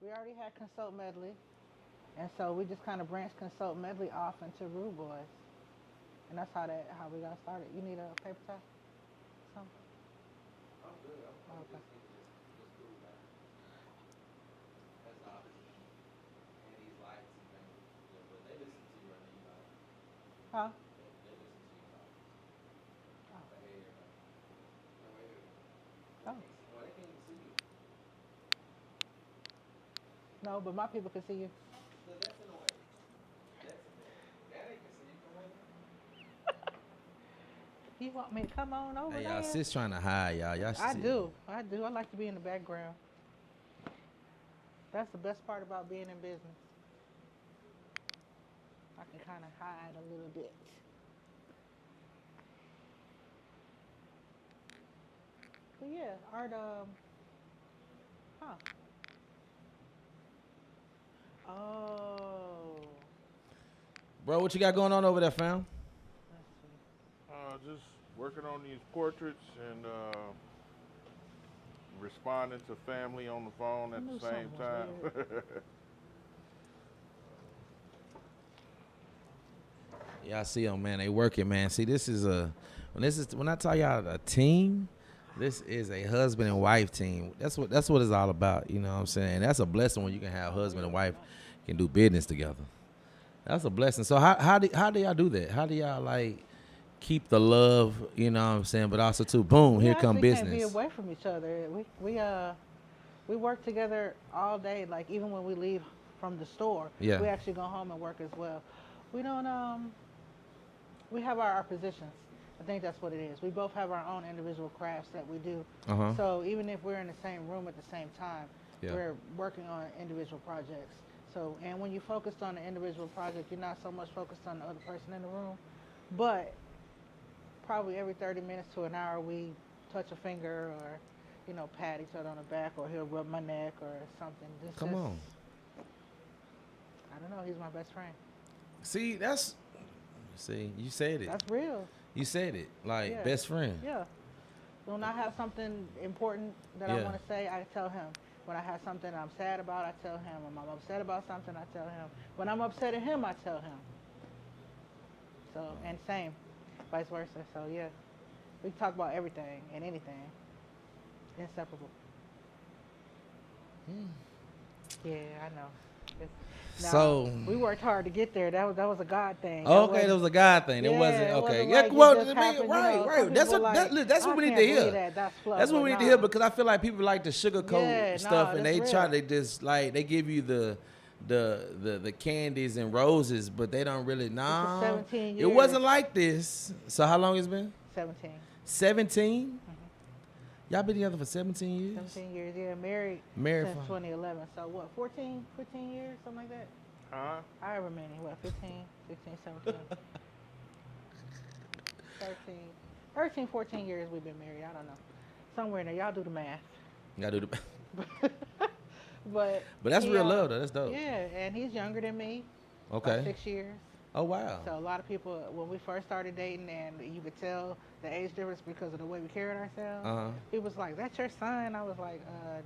We already had Consult Medley, and so we just kind of branched Consult Medley off into Rudeboyz, and that's how we got started. You need a paper towel? Something? I'm good. I'm Okay. just thinking just cool, man. That's the opposition. And these lights and things. Yeah, but they listen to you right now, you know. Huh? They listen to you talk. Oh. But hey, everybody. No, wait, wait, wait. Oh. Well, they can't even see you. No, but my people can see you. Look, that's in the way. That's in the way. Now they can see you. Come right now. You want me to come on over Hey, y'all, there? sis trying to hide y'all. Y'all should I see it. do. I do. I like to be in the background. That's the best part about being in business. I can kind of hide a little bit. But yeah, art. Huh? Oh, Bro, what you got going on over there, fam? let's see. Just working on these portraits and responding to family on the phone I at knew the something same was weird. time. Yeah, I see them, man. They working, man. See, when I tell y'all a team, this is a husband and wife team. That's what it's all about. You know what I'm saying? And that's a blessing when you can have Oh, husband and really? wife Nice. can do business together. That's a blessing. So how do y'all do that? How do y'all like keep the love? You know what I'm saying? But also too, boom, We here come actually can't be business. away from each other. We work together all day. Like even when we leave from the store, Yeah. we actually go home and work as well. We don't we have our positions. I think that's what it is. We both have our own individual crafts that we do. Uh huh. So even if we're in the same room at the same time, Yeah. we're working on individual projects. So and when you focused on the individual project, you're not so much focused on the other person in the room. But probably every 30 minutes to an hour, we touch a finger or pat each other on the back, or he'll rub my neck or something. This Come just on. I don't know. He's my best friend. See, you said it. That's real. You said it. Like Yeah, best friend. yeah. When I have something important that I Yeah. want to say, I tell him. When I have something I'm sad about, I tell him. When I'm upset about something, I tell him. When I'm upset at him, I tell him. So, and same, vice versa. So, yeah, we talk about everything and anything. Inseparable. Yeah, I know. It's, now, So, we worked hard to get there. That was a God thing. That okay, that wasn't, was a God thing. It wasn't yeah, it okay. wasn't Yeah, like it well, just happened. right, Some right. people like, That's what I we need to can't believe hear. that. That's fluff. That's what But we need to hear nah, because I feel like people like to sugarcoat yeah, stuff nah, and that's they real. just like they give you the candies and roses, but they don't really This is nah. 17 It years. wasn't like this. So how long it's been? 17. 17. Hmm. Y'all been together for 17 years. 17 years. Yeah, married Married since for 2011. So what? 14, 15 years, something like that. Huh? However many. What? 15, 16, 17, 13, 13, 14 years we've been married. I don't know. Somewhere in there. Y'all do the math. Gotta do the. But But that's he, real love though. That's dope. yeah, and he's younger than me by Okay. 6 years. Oh wow. So a lot of people, when we first started dating, and you could tell the age difference because of the way we carried ourselves. Uh huh. He was like, "That's your son." I was like,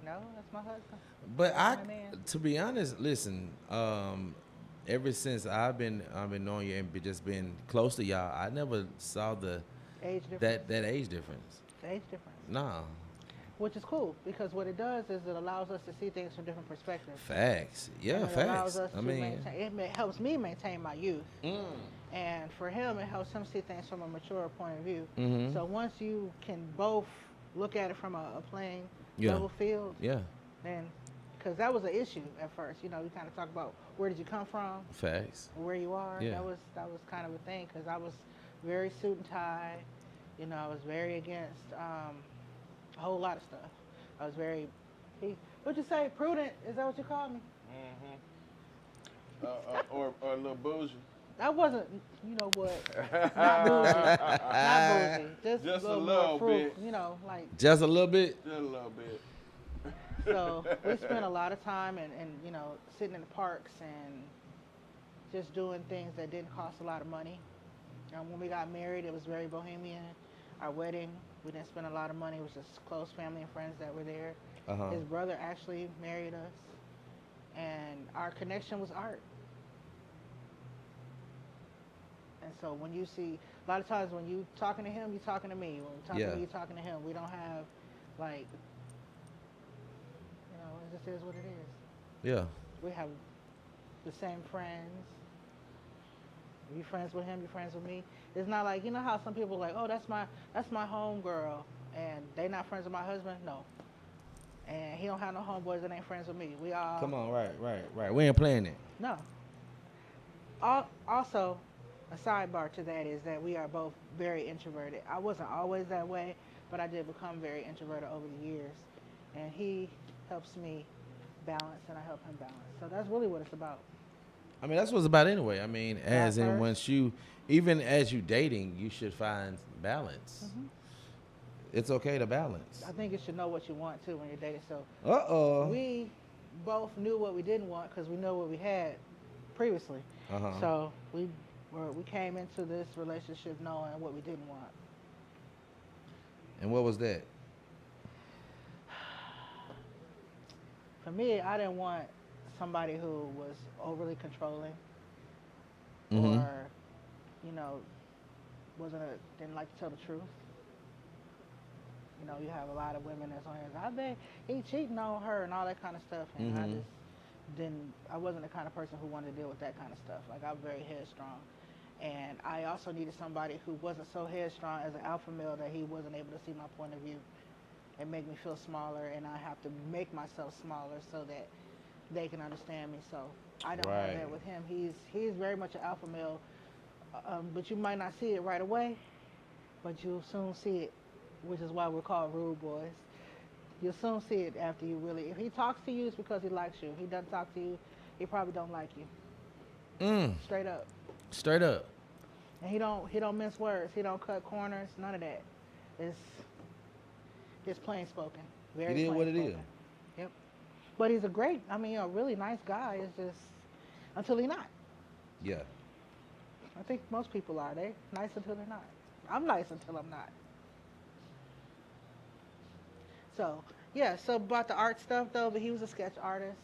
no, that's my husband. But That's my man." to be honest, listen. Ever since I've been knowing you and just been close to y'all, I never saw Age difference. that age difference. The age difference. Nah, Which is cool because what it does is it allows us to see things from different perspectives. facts. And Yeah, it allows facts. us I to mean, maintain. Helps me maintain my youth, mm, and for him, it helps him see things from a mature point of view. mm-hmm. So once you can both look at it from a playing Yeah, level field, yeah, then because that was an issue at first. We kind of talk about where did you come from, facts. where you are. Yeah. That was kind of a thing because I was very suit and tie. I was very against a whole lot of stuff. I was very, what'd you say, prudent? Is that what you called me? Or a little bougie. That wasn't, you know what, not bougie, not bougie, just Just a a little more little fruit, bit. like. Just a little bit. Just a little bit. So we spent a lot of time and sitting in the parks and just doing things that didn't cost a lot of money. When we got married, it was very bohemian. Our wedding, we didn't spend a lot of money. It was just close family and friends that were there. Uh huh. His brother actually married us. and our connection was art. And so when you see, a lot of times when you talking to him, you talking to me. When you talking to me, you talking to him. We don't have like, it just is what it is. Yeah. We have the same friends. You friends with him, you friends with me. It's not like, you know how some people are like, oh, that's my home girl, and they not friends with my husband. No, and he don't have no homeboys that ain't friends with me. We all Come on, right. We ain't playing it. no. Also, a sidebar to that is that we are both very introverted. I wasn't always that way, but I did become very introverted over the years, and he helps me balance, and I help him balance. So that's really what it's about. I mean, that's what it's about anyway. I mean, as in first. once you, even as you dating, you should find balance. Mhm. It's okay to balance. I think you should know what you want too when you're dating. So Uh-oh. we both knew what we didn't want because we know what we had previously. Uh-huh. So we came into this relationship knowing what we didn't want. And what was that? For me, I didn't want somebody who was overly controlling Mhm. or, didn't like to tell the truth. You have a lot of women that's on here. I bet he cheating on her and all that kind of stuff. And I Mhm. just I wasn't the kind of person who wanted to deal with that kind of stuff. Like, I'm very headstrong. And I also needed somebody who wasn't so headstrong as an alpha male that he wasn't able to see my point of view and make me feel smaller, and I have to make myself smaller so that they can understand me. So I don't have Right. that with him. He's very much an alpha male, but you might not see it right away, but you'll soon see it, which is why we're called Rudeboyz. You'll soon see it after you really. If he talks to you, it's because he likes you. If he doesn't talk to you, he probably don't like you. Straight up. Straight up. And he don't mince words. He don't cut corners. None of that. It's plain spoken. Very It is plain what it spoken. is. Yep. But he's a really nice guy. It's just until he's not. Yeah. I think most people are. They nice until they're not. I'm nice until I'm not. So so about the art stuff though, but he was a sketch artist.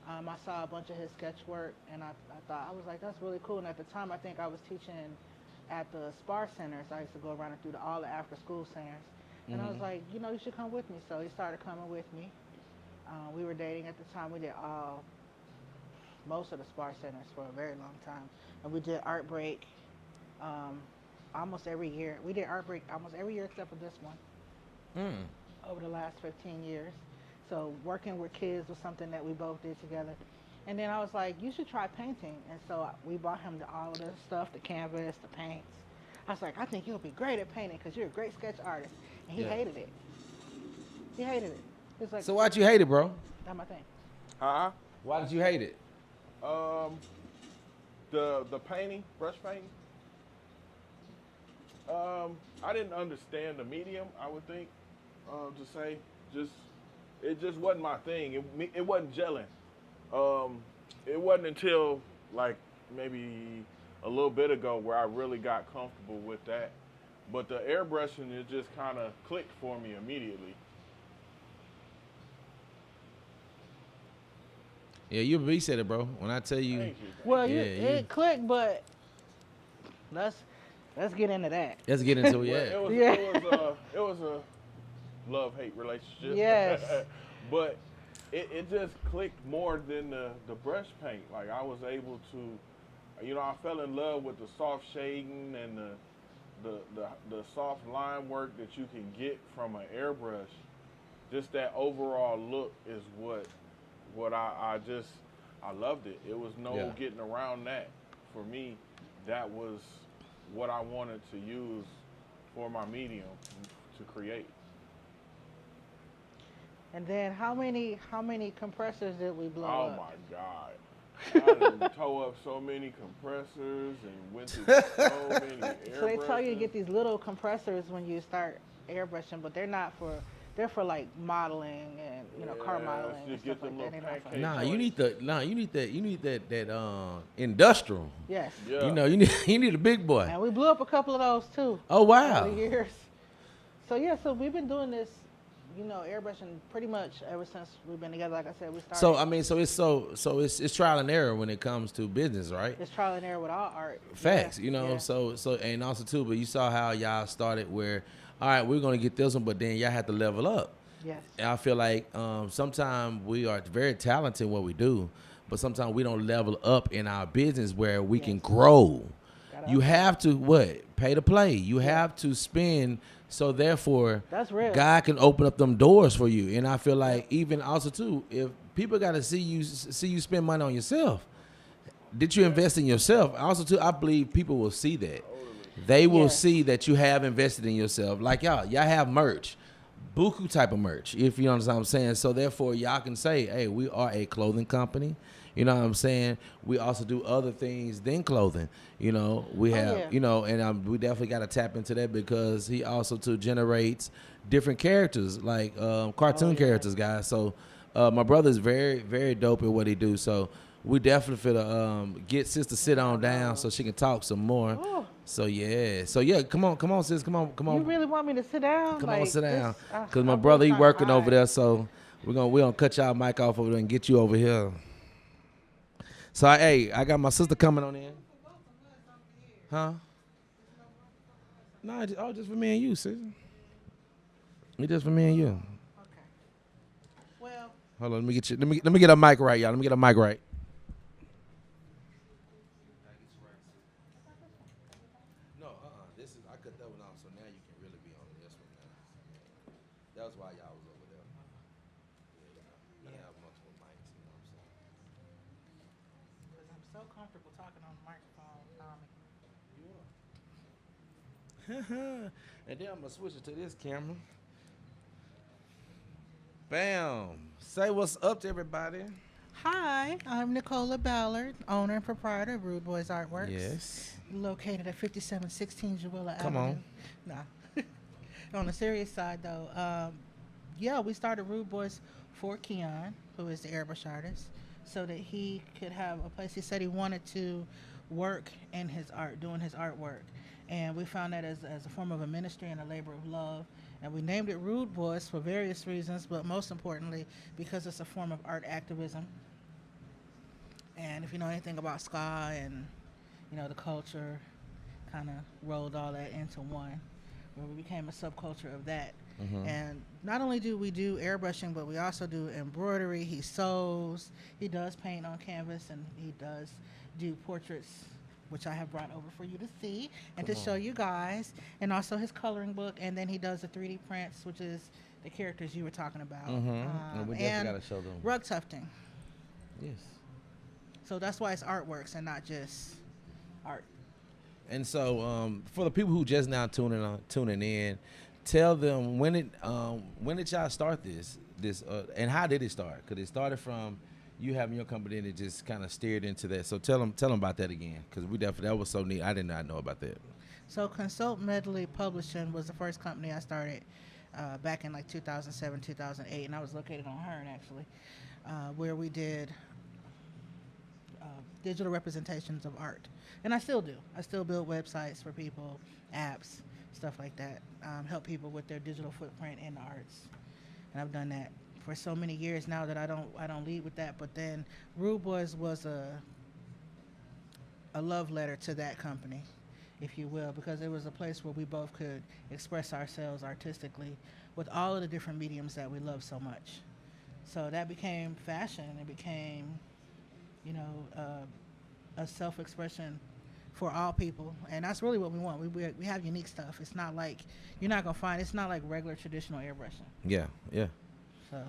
I saw a bunch of his sketch work, and I was like, that's really cool. And at the time, I think I was teaching at the SPAR centers. I used to go around and through all the after school centers. And I was like, you should come with me. So he started coming with me. We were dating at the time. We did most of the SPAR centers for a very long time. And we did art break almost every year. We did art break almost every year except for this one over the last 15 years. So working with kids was something that we both did together. And then I was like, you should try painting. And so we bought him all of the stuff, the canvas, the paints. I was like, I think you'll be great at painting because you're a great sketch artist. And he hated it. He hated it. It's like, So why'd you hate it, bro? that's my thing. Huh? Why did you hate it? The painting, brush painting. I didn't understand the medium. I would think to say it just wasn't my thing. It wasn't gelling. It wasn't until like maybe a little bit ago where I really got comfortable with that. But the airbrushing, it just kind of clicked for me immediately. Yeah, you said it, bro. When I tell you, Thank you. Well, it clicked, but let's get into that. let's get into Well, it. it was a love-hate relationship. Yes. But it just clicked more than the brush paint. Like, I was able to, I fell in love with the soft shading and the soft line work that you can get from an airbrush. Just that overall look is what I loved it. It was no getting around that. For me, that was what I wanted to use for my medium to create. And then how many compressors did we blow Oh up? my God. I done tore up so many compressors and went through so many airbrushes. So they tell you to get these little compressors when you start airbrushing, but they're for like modeling and car modeling and just stuff get them like that. little They're not for- pancakes. You need that industrial. Yes. Yeah. You need a big boy. And we blew up a couple of those too. Oh wow. Over the years. So so we've been doing this airbrushing pretty much ever since we've been together. Like I said, we started. So I mean, it's trial and error when it comes to business, right? It's trial and error with all art. Facts, Yeah. Yeah. So and also too, but you saw how y'all started where, all right, we're gonna get this one, but then y'all have to level up. Yes. And I feel like sometimes we are very talented in what we do, but sometimes we don't level up in our business where we can grow. You have to pay to play. You have to spend. So therefore, that's real. God can open up them doors for you. And I feel like even also too, if people got to see you spend money on yourself, did you invest in yourself? Also too, I believe people will see that. They will see that you have invested in yourself. Like y'all have merch, buku type of merch, if you understand what I'm saying. So therefore, y'all can say, hey, we are a clothing company. You know what I'm saying? We also do other things than clothing. We have, and we definitely got to tap into that because he also too generates different characters, like cartoon characters, guys. So my brother is very, very dope at what he do. So we definitely feel get sis to sit on down so she can talk some more. Ooh. So yeah, come on, sis, come on. You really want me to sit down? Come on, sit down. This, Cause my I'm brother, he really working trying to over there, so we're gonna cut y'all mic off over there and get you over here. So I got my sister coming on in. Huh? No, just for me and you, sis. It's just for me and you. Okay. Well. Hold on, let me get you. Let me get a mic right, y'all. Let me get a mic right. No, this is I cut that one off, so now you can really be on this one now. That was why y'all was over there. You have multiple mics, you know what I'm saying? Because I'm so comfortable talking on the microphone, Tommy. You are. And then I'm gonna switch it to this camera. Bam! Say what's up to everybody. Hi, I'm Nicola Ballard, owner and proprietor of Rudeboyz Artworks. Yes. Located at 5716 Jewella Come Avenue. on. Nah. On the serious side, though, we started Rudeboyz for Keon, who is the airbrush artist, so that he could have a place. He said he wanted to work in his art, doing his artwork. And we found that as a form of a ministry and a labor of love. And we named it Rudeboyz for various reasons, but most importantly, because it's a form of art activism. And if you know anything about ska and, the culture, kind of rolled all that into one, where we became a subculture of that. Mm-hmm. And not only do we do airbrushing, but we also do embroidery. He sews, he does paint on canvas, and he does do portraits, which I have brought over for you to see and to show you guys, and also his coloring book. And then he does the 3D prints, which is the characters you were talking about. Mm-hmm. And we definitely got to show them. Rug tufting. Yes. So that's why it's artworks and not just art. And so for the people who just now tuning in, tell them when did y'all start this and how did it start? Because it started from you having your company and it just kind of steered into that. So tell them about that again, because that was so neat. I did not know about that. So Consult Medley Publishing was the first company I started back in like 2007, 2008, and I was located on Hearn actually, where we did digital representations of art. And I still do. I still build websites for people, apps, stuff like that, help people with their digital footprint in the arts. And I've done that for so many years now that I don't lead with that. But then Rudeboyz was a love letter to that company, if you will, because it was a place where we both could express ourselves artistically with all of the different mediums that we love so much. So that became fashion. It became, a self-expression for all people, and that's really what we want. We have unique stuff. It's not like you're not gonna find. It's not like regular traditional airbrushing. Yeah. So,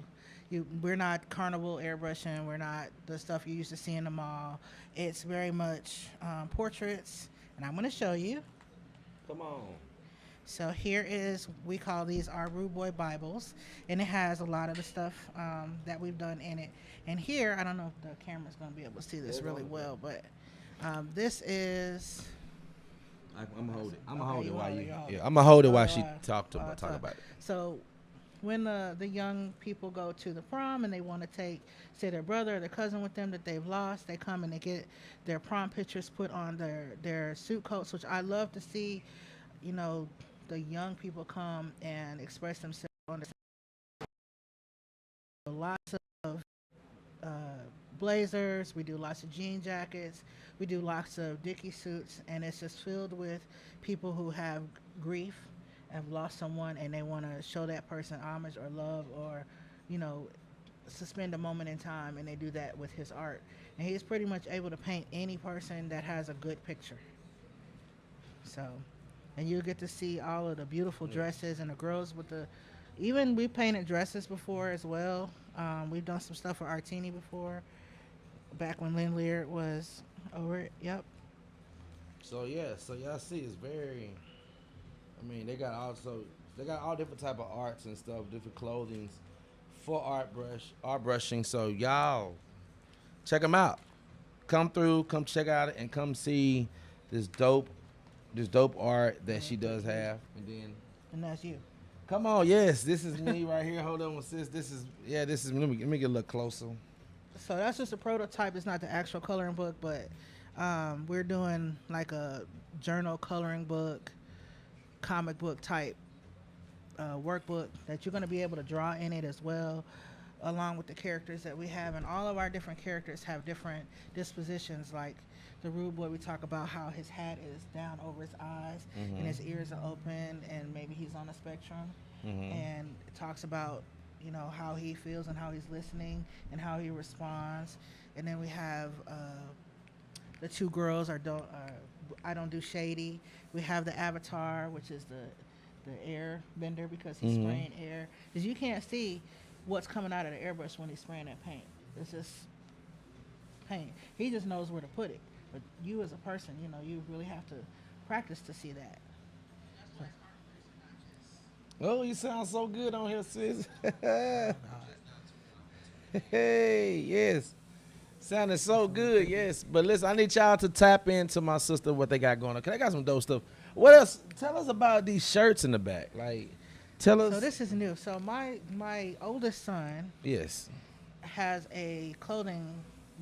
we're not carnival airbrushing. We're not the stuff you used to see in the mall. It's very much portraits, and I'm gonna show you. Come on. So here is, we call these our Rude Boy Bibles, and it has a lot of the stuff that we've done in it. And here, I don't know if the camera's gonna be able to see this really well, but this is. I'm gonna hold it. I'm gonna hold it while you. Yeah, I'm gonna hold it while she talk about it. So, when the young people go to the prom and they want to take, say, their brother or their cousin with them that they've lost, they come and they get their prom pictures put on their suit coats, which I love to see. The young people come and express themselves on the lots of uh, blazers. We do lots of jean jackets. We do lots of Dickie suits, and it's just filled with people who have grief, have lost someone, and they want to show that person homage or love, or, you know, suspend a moment in time, and they do that with his art. And he's pretty much able to paint any person that has a good picture. So, and you'll get to see all of the beautiful dresses and the girls with the. Even we painted dresses before as well. We've done some stuff for Artini before, back when Lynn Lear was over it. Yep. So yeah, so y'all see, it's very. I mean, they got all different type of arts and stuff, different clothings for art brushing. So y'all check them out. Come through, come check out it, and come see this dope art that she does have. And that's you. Come on, yes, this is me right here. Hold on, sis. This is me. Let me get a little closer. So that's just a prototype. It's not the actual coloring book, but we're doing like a journal coloring book, comic book type workbook that you're going to be able to draw in it as well, along with the characters that we have. And all of our different characters have different dispositions. Like the rude boy, we talk about how his hat is down over his eyes and his ears are open, and maybe he's on a spectrum. And it talks about, you know, how he feels and how he's listening and how he responds. And then we have the two girls I don't do shady. We have the avatar, which is the air bender, because he's spraying air. Because you can't see what's coming out of the airbrush when he's spraying that paint. It's just paint. He just knows where to put it. But you as a person, you know, you really have to practice to see that. Oh, you sound so good on here, sis. Hey, yes. Sounding so good, yes. But listen, I need y'all to tap into my sister, what they got going on. Cause they got some dope stuff. What else? Tell us about these shirts in the back. Like, tell us. So this is new. So my oldest son Yes. has a clothing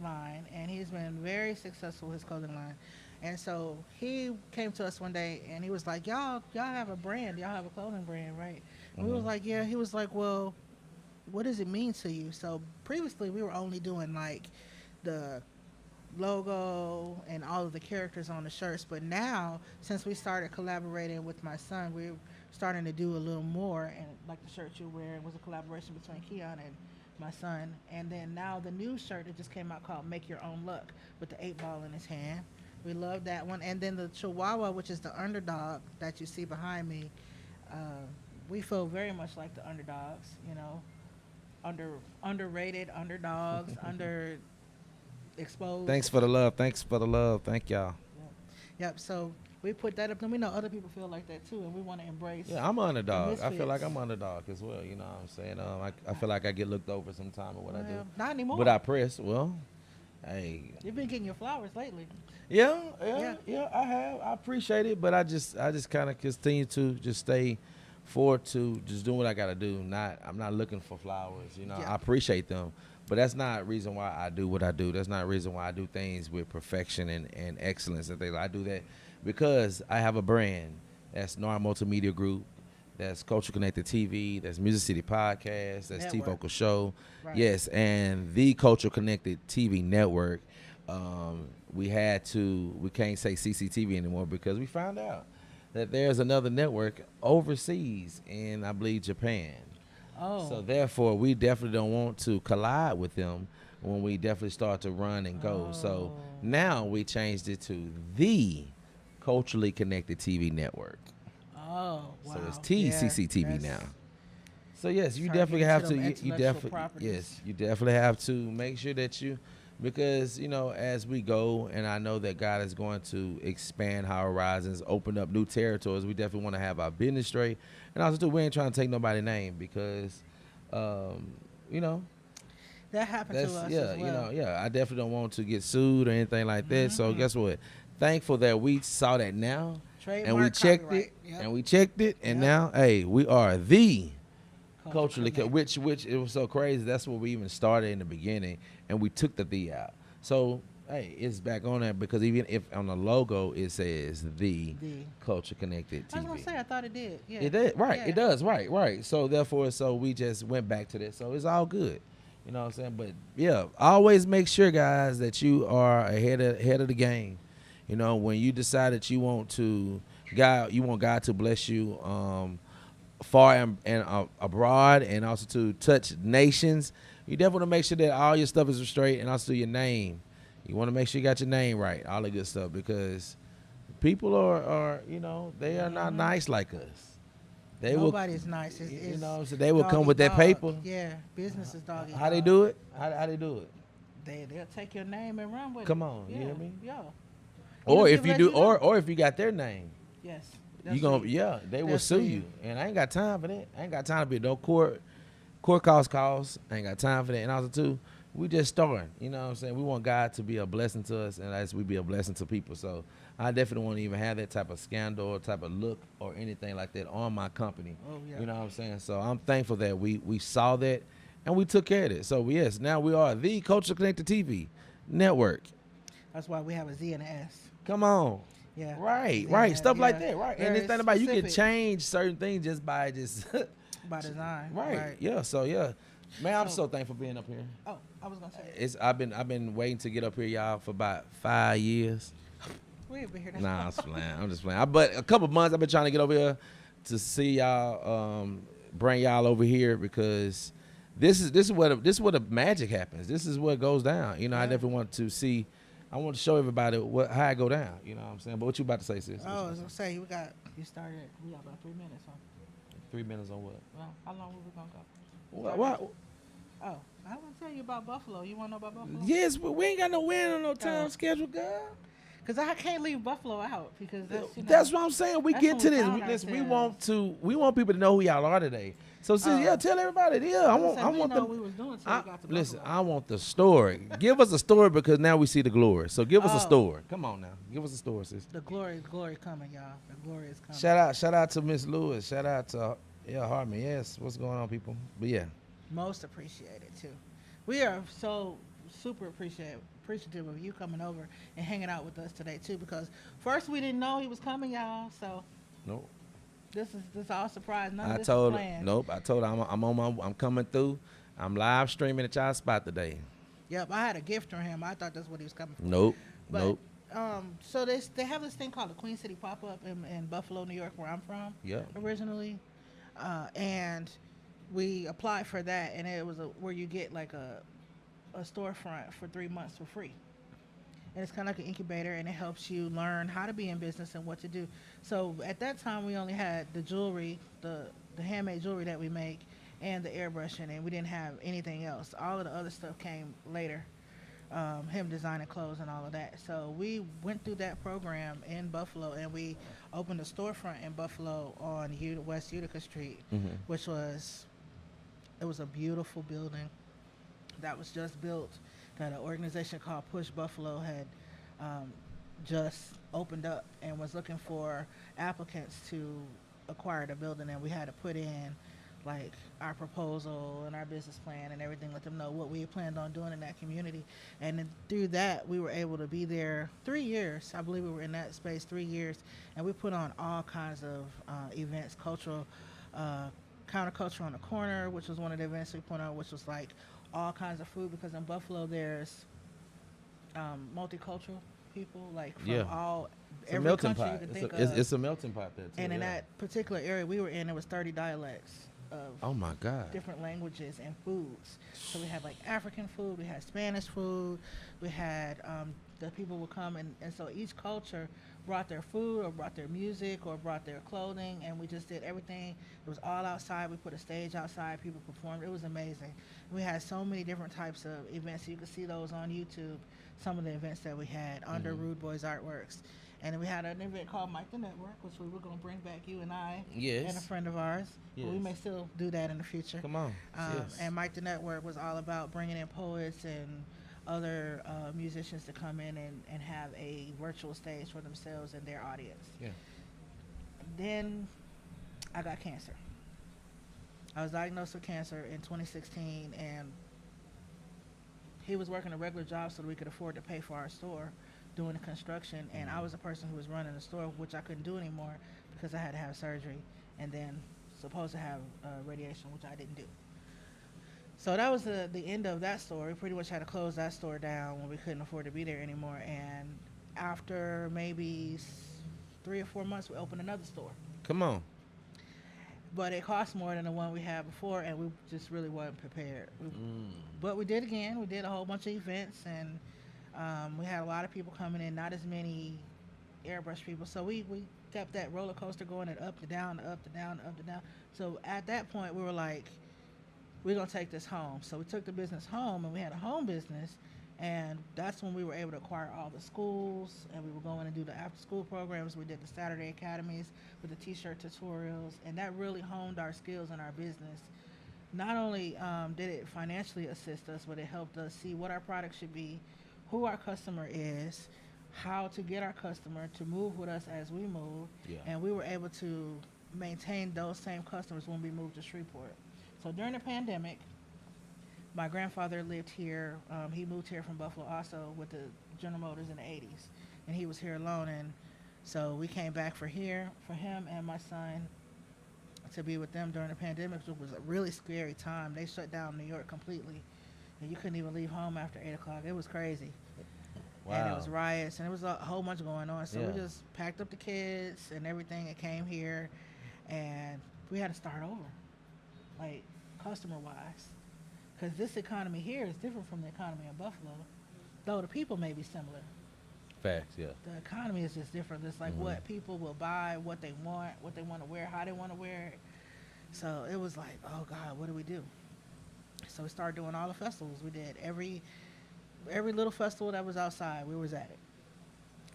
line, and he's been very successful with his clothing line. And so he came to us one day, and he was like, y'all have a brand. Y'all have a clothing brand, right? And we was like, yeah. He was like, well, what does it mean to you? So previously we were only doing like the logo and all of the characters on the shirts. But now, since we started collaborating with my son, we're starting to do a little more. And like the shirt you're wearing was a collaboration between Keon and my son. And then now the new shirt that just came out called Make Your Own Luck, with the 8-ball in his hand. We love that one. And then the Chihuahua, which is the underdog that you see behind me, we feel very much like the underdogs, you know, underrated underdogs, exposed. Thanks for the love. Thank y'all. Yep. So we put that up, and we know other people feel like that too, and we want to embrace. Yeah, I'm an underdog. I feel misfits. like I'm an underdog as well. You know what I'm saying? I feel like I get looked over sometime or what I do. Not anymore. But I press. Well, hey. You've been getting your flowers lately. Yeah, I have. I appreciate it, but I just kind of continue to just stay forward to just doing what I got to do. I'm not looking for flowers. You know, Yeah. I appreciate them, but that's not a reason why I do what I do. That's not a reason why I do things with perfection and excellence and things. I do that because I have a brand. That's NAR Multimedia Group. That's Culture Connected TV. That's Music City Podcast. That's T Network. Vocal Show. Right. Yes, and the Culture Connected TV Network. We can't say CCTV anymore because we found out that there's another network overseas in, I believe, Japan. Oh. So therefore, we definitely don't want to collide with them when we definitely start to run and go. So now we changed it to the Culturally Connected TV Network. Oh, wow. So it's TCCTV now. So yes, you Trying to definitely get have to to. them You intellectual definitely properties. yes, you definitely have to make sure that you, because you know as we go, and I know that God is going to expand our horizons, open up new territories. We definitely want to have our business straight, and also too, we ain't trying to take nobody's name because, you know. That happened That's to us yeah, as well. you know, I definitely don't want to get sued or anything like that. So guess what? Thankful that we saw that now, and we Trademark, checked copyright. it, Yep. and we checked it, and Yep. now, hey, we are the culturally, Connected. which it was so crazy. That's what we even started in the beginning, and we took the out. So hey, it's back on there because even if on the logo it says the Culture Connected TV. I was gonna say, I thought it did. Yeah. It did, right? Yeah. It does, right? So therefore, so we just went back to this. So it's all good. You know what I'm saying? But yeah, always make sure, guys, that you are ahead of the game. You know, when you decide that you want God to bless you far and abroad, and also to touch nations. You definitely want to make sure that all your stuff is straight, and also your name. You want to make sure you got your name right, all the good stuff, because people are they are not nice like us. They Nobody's nice. you It's know, so they will dog come eat with that dog. paper. Yeah, business is dog eat How they dog. do it? How they do it? They'll take your name and run with it. Come on, Yeah, you hear me? Yeah. Or Even if people you let do, you know. or if you got their name, Yes. you gonna they will They'll sue sue you. you. And I ain't got time for that. I ain't got time to be no court calls. I ain't got time for that. And also too, we just starting. You know what I'm saying? We want God to be a blessing to us, and as we be a blessing to people. So I definitely want to even have that type of scandal or type of look or anything like that on my company. Oh yeah. You know what I'm saying? So I'm thankful that we saw that and we took care of it. So yes, now we are the Culture Connected TV network. That's why we have a Z and an S. Come on. Yeah. Right, Z right. and Stuff yeah. like that, right. And Very this thing about you can specific change certain things just by by design. right. Yeah. So yeah. Man, I'm So- so thankful for being up here. Oh, I was gonna say I've been waiting to get up here, y'all, for about 5 years. we've been here. That's Nah, I'm just playing. I'm just playing. But a couple months I've been trying to get over here to see y'all, bring y'all over here, because this is where the magic happens. This is what goes down. You know, I Yeah. definitely want to see. I want to show everybody how it go down. You know what I'm saying? But what you about to say, sis? What you Oh, I about was to gonna say we started. We got about 3 minutes. Huh? say? 3 minutes on what? Well, how long were we gonna go? What? Oh, I want to tell you about Buffalo. You want to know about Buffalo? Yes, but we ain't got no win on no time Oh. schedule, girl. Because I can't leave Buffalo out because that's, That's what I'm saying. We that's get when to we this. found Listen, ourselves. we want people to know who y'all are today. So, sis, yeah, tell everybody. Yeah, I want we the. know what we was doing till we got to Listen, Buffalo. I want the story. Give us a story, because now we see the glory. So give us a Oh. story. Come on now, give us a story, sis. The glory coming, y'all. The glory is coming. Shout out to Miss Lewis. Shout out to Hartman. Yes, what's going on, people? But yeah, Most appreciated too. We are so super appreciative of you coming over and hanging out with us today too. Because first we didn't know he was coming, y'all. So nope. this all surprise. None of I this told is her, planned. nope. I told her I'm coming through. I'm live streaming at y'all spot today. Yep, I had a gift for him. I thought that's what he was coming for. Nope. But, Nope. So they have this thing called the Queen City Pop Up in Buffalo, New York, where I'm from. Yep. Originally, and we applied for that, and it was where you get like a storefront for 3 months for free. And it's kind of like an incubator, and it helps you learn how to be in business and what to do. So at that time, we only had the jewelry, the handmade jewelry that we make, and the airbrushing, and we didn't have anything else. All of the other stuff came later. Him designing clothes and all of that. So we went through that program in Buffalo, and we opened a storefront in Buffalo on West Utica Street, which was a beautiful building that was just built, that an organization called Push Buffalo had just opened up and was looking for applicants to acquire the building, and we had to put in like our proposal and our business plan and everything, let them know what we planned on doing in that community. And then through that, we were able to be there 3 years. I believe we were in that space 3 years, and we put on all kinds of events, cultural, counterculture on the corner, which was one of the events we put on, which was like all kinds of food, because in Buffalo there's multicultural people, like from It's a every melting country you pot. can It's think a, it's, of. it's a melting pot there too. And in yeah. that particular area we were in, there was 30 dialects of Oh my God. different languages and foods. So we had like African food, we had Spanish food, we had the people would come, and so each culture brought their food or brought their music or brought their clothing, and we just did everything. It was all outside. We put a stage outside, people performed. It was amazing. We had so many different types of events. You can see those on YouTube, some of the events that we had under Rudeboyz Artworks. And then we had an event called Mike the Network, which we were going to bring back you and I Yes. and a friend of ours. But we Yes. may still do that in the future. Come on. Yes. And Mike the Network was all about bringing in poets and other musicians to come in and have a virtual stage for themselves and their audience. Yeah. Then I got cancer. I was diagnosed with cancer in 2016, and he was working a regular job so that we could afford to pay for our store doing the construction, and I was the person who was running the store, which I couldn't do anymore because I had to have surgery and then supposed to have radiation, which I didn't do. So that was the end of that store. We pretty much had to close that store down when we couldn't afford to be there anymore. And after maybe 3 or 4 months, we opened another store. Come on. But it cost more than the one we had before, and we just really wasn't prepared. But we did again. We did a whole bunch of events, and we had a lot of people coming in, not as many airbrush people. So we kept that roller coaster going, and up to down, up to down, up to down. So at that point, we were like, we're going to take this home. So we took the business home, and we had a home business. And that's when we were able to acquire all the schools, and we were going to do the after-school programs. We did the Saturday academies with the T-shirt tutorials, and that really honed our skills in our business. Not only did it financially assist us, but it helped us see what our product should be, who our customer is, how to get our customer to move with us as we move, and we were able to maintain those same customers when we moved to Shreveport. So during the pandemic, my grandfather lived here. He moved here from Buffalo also with the General Motors in the 80s. And he was here alone. And so we came back for him and my son to be with them during the pandemic, which was a really scary time. They shut down New York completely. And you couldn't even leave home after 8 o'clock. It was crazy. Wow. And it was riots, and it was a whole bunch going on. So we just packed up the kids and everything and came here. And we had to start over, like customer-wise. Because this economy here is different from the economy in Buffalo, though the people may be similar. Facts, yeah. The economy is just different. It's like what people will buy, what they want to wear, how they want to wear it. So it was like, oh God, what do we do? So we started doing all the festivals. We did every little festival that was outside. We was at it.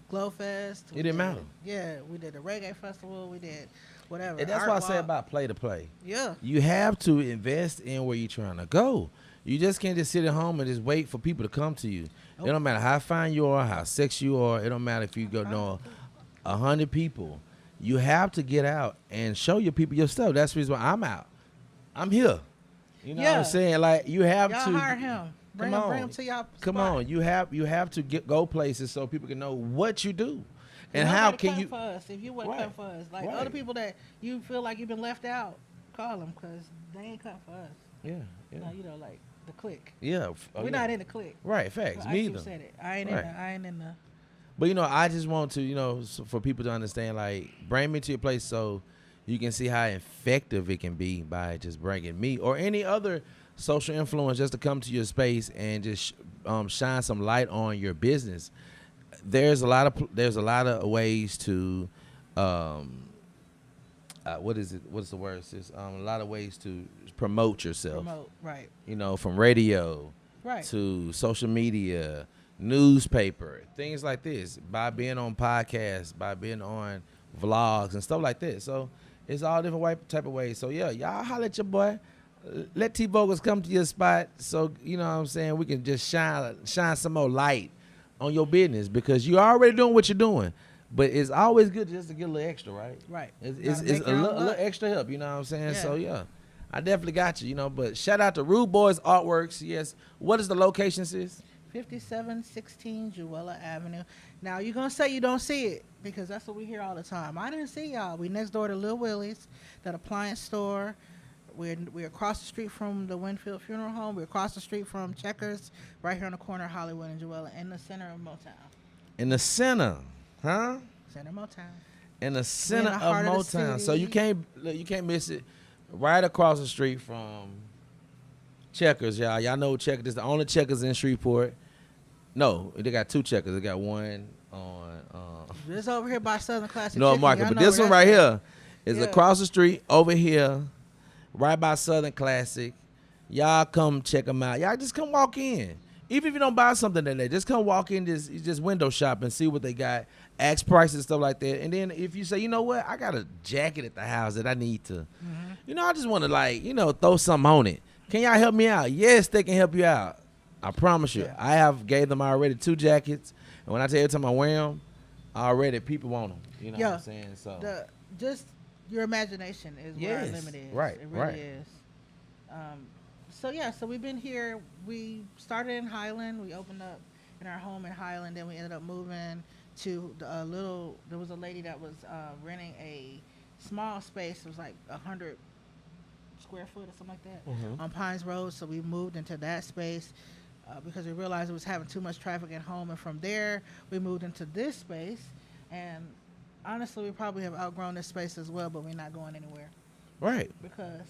Glow Fest. It didn't matter. Yeah, we did the reggae festival. We did whatever. And that's why I say about play to play. Yeah. You have to invest in where you're trying to go. You just can't just sit at home and just wait for people to come to you. It don't matter how fine you are, how sexy you are. It don't matter if you go know 100 people. You have to get out and show your people your stuff. That's the reason why I'm out. I'm here. You know what I'm saying? Like you have y'all to hire him. Bring him to y'all. Come spot. on. You have to go places so people can know what you do. And Nobody how can come you for us if you wouldn't come for us? Like other people that you feel like you've been left out, call them because they ain't come for us. Yeah. No, you know, like the clique. Yeah. We're not in the clique. Right, facts. Me either. Said it. I ain't in the. But you know, I just want to, for people to understand, like, bring me to your place so you can see how effective it can be by just bringing me or any other social influence just to come to your space and just shine some light on your business. There's a lot of ways to what is it? What's the word? Sis? A lot of ways to promote yourself. Right. From radio, right, to social media, newspaper, things like this. By being on podcasts, by being on vlogs and stuff like that. So it's all different type of ways. So yeah, y'all holler at your boy. Let T Vokalz come to your spot. So you know what I'm saying, we can just shine some more light on your business because you're already doing what you're doing. But it's always good just to get a little extra, right? Right. It's a little extra help, you know what I'm saying? Yeah. So, yeah, I definitely got you, But shout out to Rudeboyz Artworks. Yes. What is the location, sis? 5716 Jewella Avenue. Now, you're going to say you don't see it because that's what we hear all the time. I didn't see y'all. We next door to Lil Willie's, that appliance store. We're across the street from the Winfield Funeral Home. We're across the street from Checkers, right here on the corner of Hollywood and Jewella, in the center of Motown. In the center. Huh? Center Motown. In the center of Motown. So you can't miss it. Right across the street from Checkers, y'all. Y'all know Checkers. It's the only Checkers in Shreveport. No, they got two Checkers. They got one on this over here by Southern Classic no Chicken. Market, but this one right here is across the street over here, right by Southern Classic. Y'all come check them out. Y'all just come walk in. Even if you don't buy something that day, just come walk in, just window shop and see what they got, ask prices and stuff like that. And then if you say, you know what, I got a jacket at the house that I need to, I just want to throw something on it. Can y'all help me out? Yes, they can help you out. I promise you. Yeah. I have gave them already 2 jackets. And when I tell you every time I wear them, already people want them. You know what I'm saying? So just your imagination is where our limit is. Right, it really is. So we've been here. We started in Highland. We opened up in our home in Highland. Then we ended up moving to there was a lady that was renting a small space. It was like 100 square foot or something like that Mhm. on Pines Road. So we moved into that space because we realized it was having too much traffic at home. And from there, we moved into this space. And honestly, we probably have outgrown this space as well, but we're not going anywhere Right. because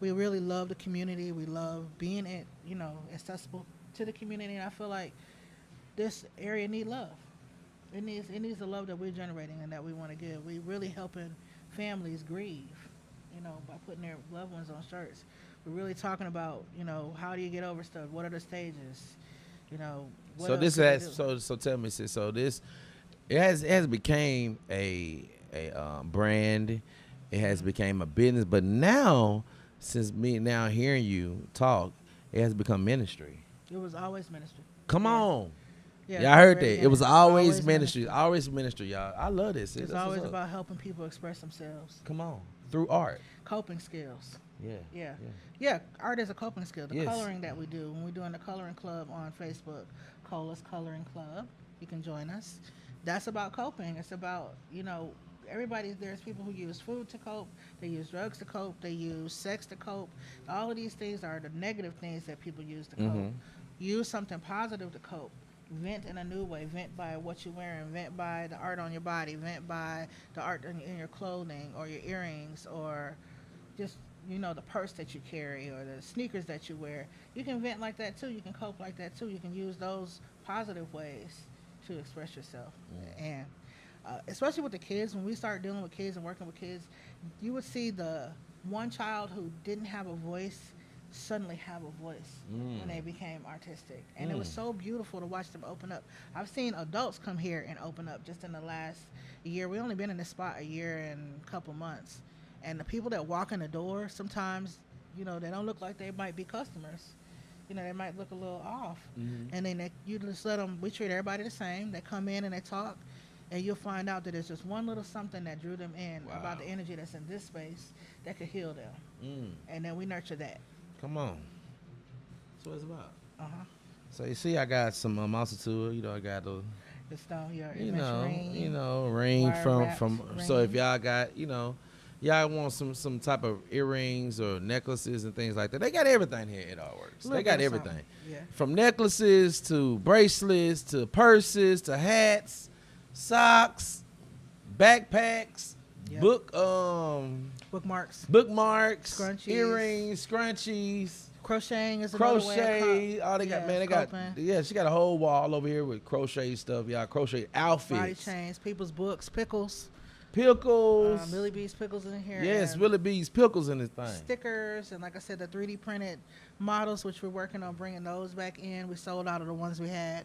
we really love the community. We love being accessible to the community. And I feel like this area need love. It needs the love that we're generating and that we want to give. We really helping families grieve, by putting their loved ones on shirts. We're really talking about, how do you get over stuff? What are the stages? What So else this can we has do? so tell me, sis. So this it has became a brand. It has became a business. But now, since me now hearing you talk, it has become ministry. It was always ministry. Come Yeah. on. Yeah, Y'all heard very that. It was beginning. always ministry. Always ministry, y'all. I love this. It's That's what's always up. about helping people express themselves. Come on. Through art. Coping skills. Yeah. Yeah, art is a coping skill. The Yes. coloring that we do when we're doing the coloring club on Facebook, Cola's Coloring Club, you can join us. That's about coping. It's about, there's people who use food to cope, they use drugs to cope, they use sex to cope. All of these things are the negative things that people use to cope. Mhm. Use something positive to cope. Vent in a new way. Vent by what you're wearing. Vent by the art on your body. Vent by the art in your clothing or your earrings or just the purse that you carry or the sneakers that you wear. You can vent like that too. You can cope like that too. You can use those positive ways to express yourself. And especially with the kids, when we start dealing with kids and working with kids, you would see the one child who didn't have a voice suddenly have a voice when they became artistic. And it was so beautiful to watch them open up. I've seen adults come here and open up just in the last year. We only been in this spot a year and a couple months. And the people that walk in the door, sometimes, they don't look like they might be customers. They might look a little off. And then you just let them, we treat everybody the same. They come in and they talk. And you'll find out that there's just one little something that drew them in about the energy that's in this space that could heal them. And then we nurture that. Come on. That's what it's about. Uh-huh. So you see, I got some multitude. I got the, The stone, your ring wire wraps, from. So if ring. y'all got, y'all want some type of earrings or necklaces and things like that, they got everything here at Artworks. They Little got bit of everything. something. Yeah. From necklaces to bracelets to purses to hats, socks, backpacks, Yep. bookmarks, Scrunchies. earrings, scrunchies, Crocheting is another way crochet. of All they got, man. They got, she got a whole wall over here with crochet stuff. Y'all crochet outfits, body chains, people's books, pickles. pickles. Millie B's pickles in here. Yes, and Willie B's pickles in this thing. stickers, and like I said, the 3D printed models, which we're working on bringing those back in. We sold out of the ones we had.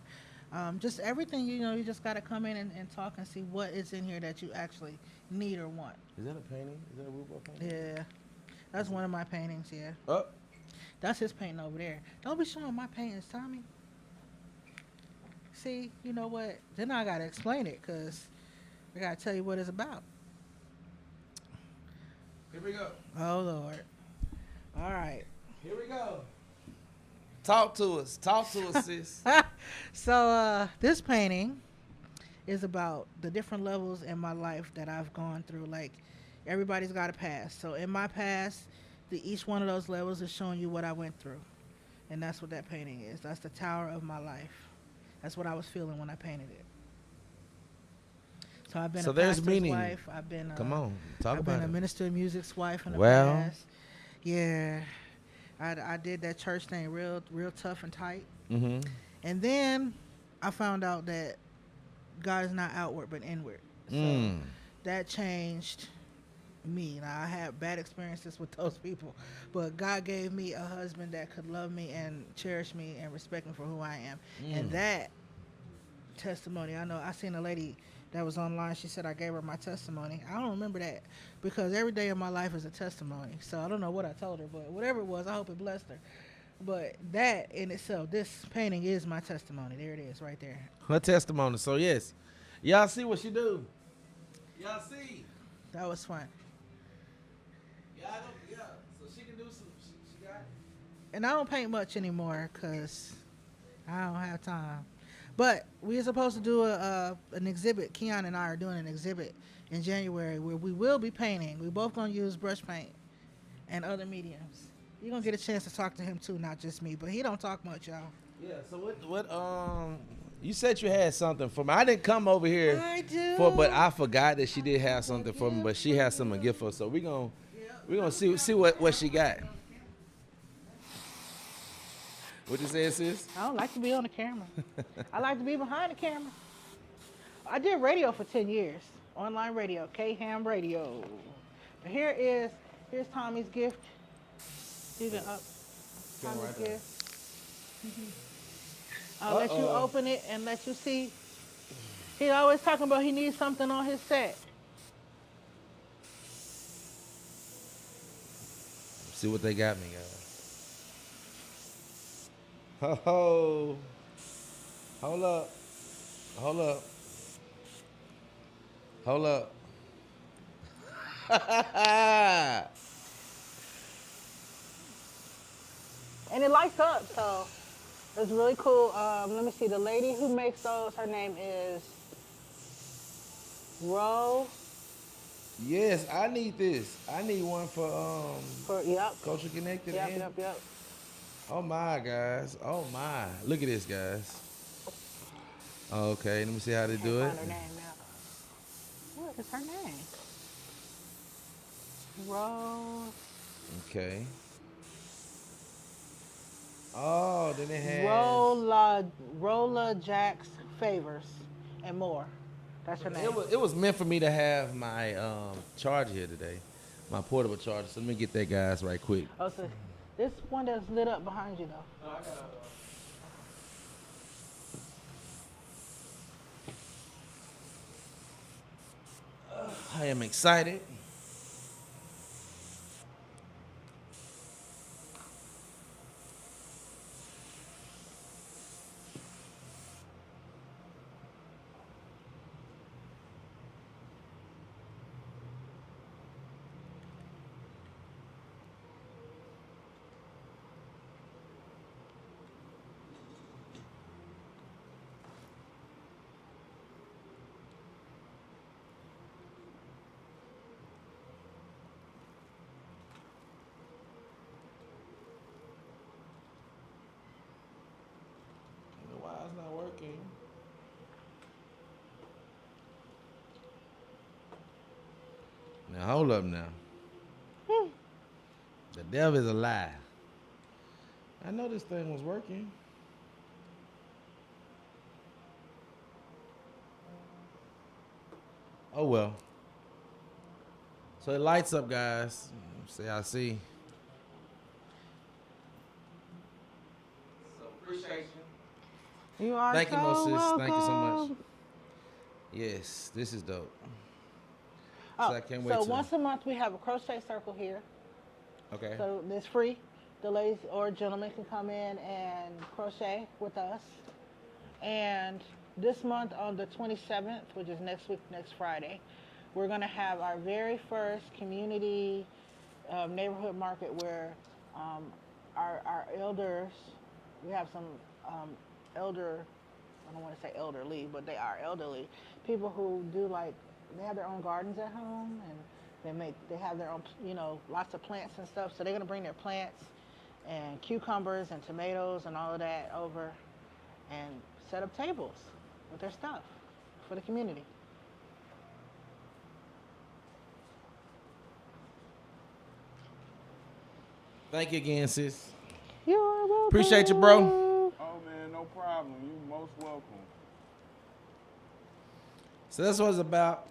Just everything, you just got to come in and talk and see what is in here that you actually need or want. Is that a painting? Is that a Rudeboyz painting? Yeah, that's one of my paintings. Yeah, Oh, that's his painting over there. Don't be showing my paintings, Tommy. See, you know what? Then I gotta explain it because I gotta tell you what it's about. here we go. Oh Lord! All right. Here we go. Talk to us, sis. So this painting is about the different levels in my life that I've gone through. Like everybody's got a past. So in my past, each one of those levels is showing you what I went through, and that's what that painting is. That's the tower of my life. That's what I was feeling when I painted it. So I've been So a there's pastor's meaning. wife. I've been Come on, talk I've about been a it. minister of music's wife in the Well. past. Yeah, I did that church thing real tough and tight. Mm-hmm. And then I found out that God is not outward but inward. So that changed me. Now, I had bad experiences with those people, but God gave me a husband that could love me and cherish me and respect me for who I am. And that testimony, I know I seen a lady that was online. She said I gave her my testimony. I don't remember that because every day of my life is a testimony. So I don't know what I told her, but whatever it was, I hope it blessed her. But that in itself, this painting is my testimony. There it is, right there. Her testimony. So yes, y'all see what she do. Y'all see. That was fun. Yeah. So she can do some. She got it. And I don't paint much anymore because I don't have time. But we are supposed to do an exhibit. Keon and I are doing an exhibit in January where we will be painting. We're both going to use brush paint. and other mediums. You're gonna get a chance to talk to him too, not just me. But he don't talk much, y'all. Yeah. So you said you had something for me. I didn't come over here I do. but I forgot that she did have something for me. But she has something to give for us. So we gonna see what she got. What you say, sis? I don't like to be on the camera. I like to be behind the camera. I did radio for 10 years, online radio, K-Ham Radio. But here's Tommy's gift. You can up Tommy's right there. gift. I'll let you open it and let you see. He always talking about he needs something on his set. See what they got me, guys. Oh, hold up. And it lights up, so it's really cool. Let me see. The lady who makes those, her name is Ro. Yes, I need this. I need one for Yep. Culture Connected. Yep. Oh my, guys. Oh my. Look at this, guys. Okay, let me see how they do it. Find her name now. What is her name? Ro. Okay. Oh, then it has Rolla Jacks Favors and more. That's her name. It was meant for me to have my charger here today, my portable charger. So let me get that, guys, right quick. Oh, so this one that's lit up behind you though. No, I got I am excited. Why it's not working? Now hold up now. The devil is a lie. I know this thing was working. Oh well. So it lights up, guys. See, I see. so appreciate you. You are Thank you, so no sis. welcome. Thank you so much. Yes, this is dope. So I can't wait So to. once a month we have a crochet circle here. Okay. So it's free. The ladies or gentlemen can come in and crochet with us. And this month on the 27th, which is next week, next Friday, we're going to have our very first community neighborhood market where our elders, we have some elder, I don't want to say elderly, but they are elderly, people who do like, they have their own gardens at home and they have their own, lots of plants and stuff. So they're going to bring their plants and cucumbers and tomatoes and all of that over and set up tables with their stuff for the community. Thank you again, sis. You are welcome. Appreciate you, bro. Oh man, no problem. You most welcome. So that's what it's about.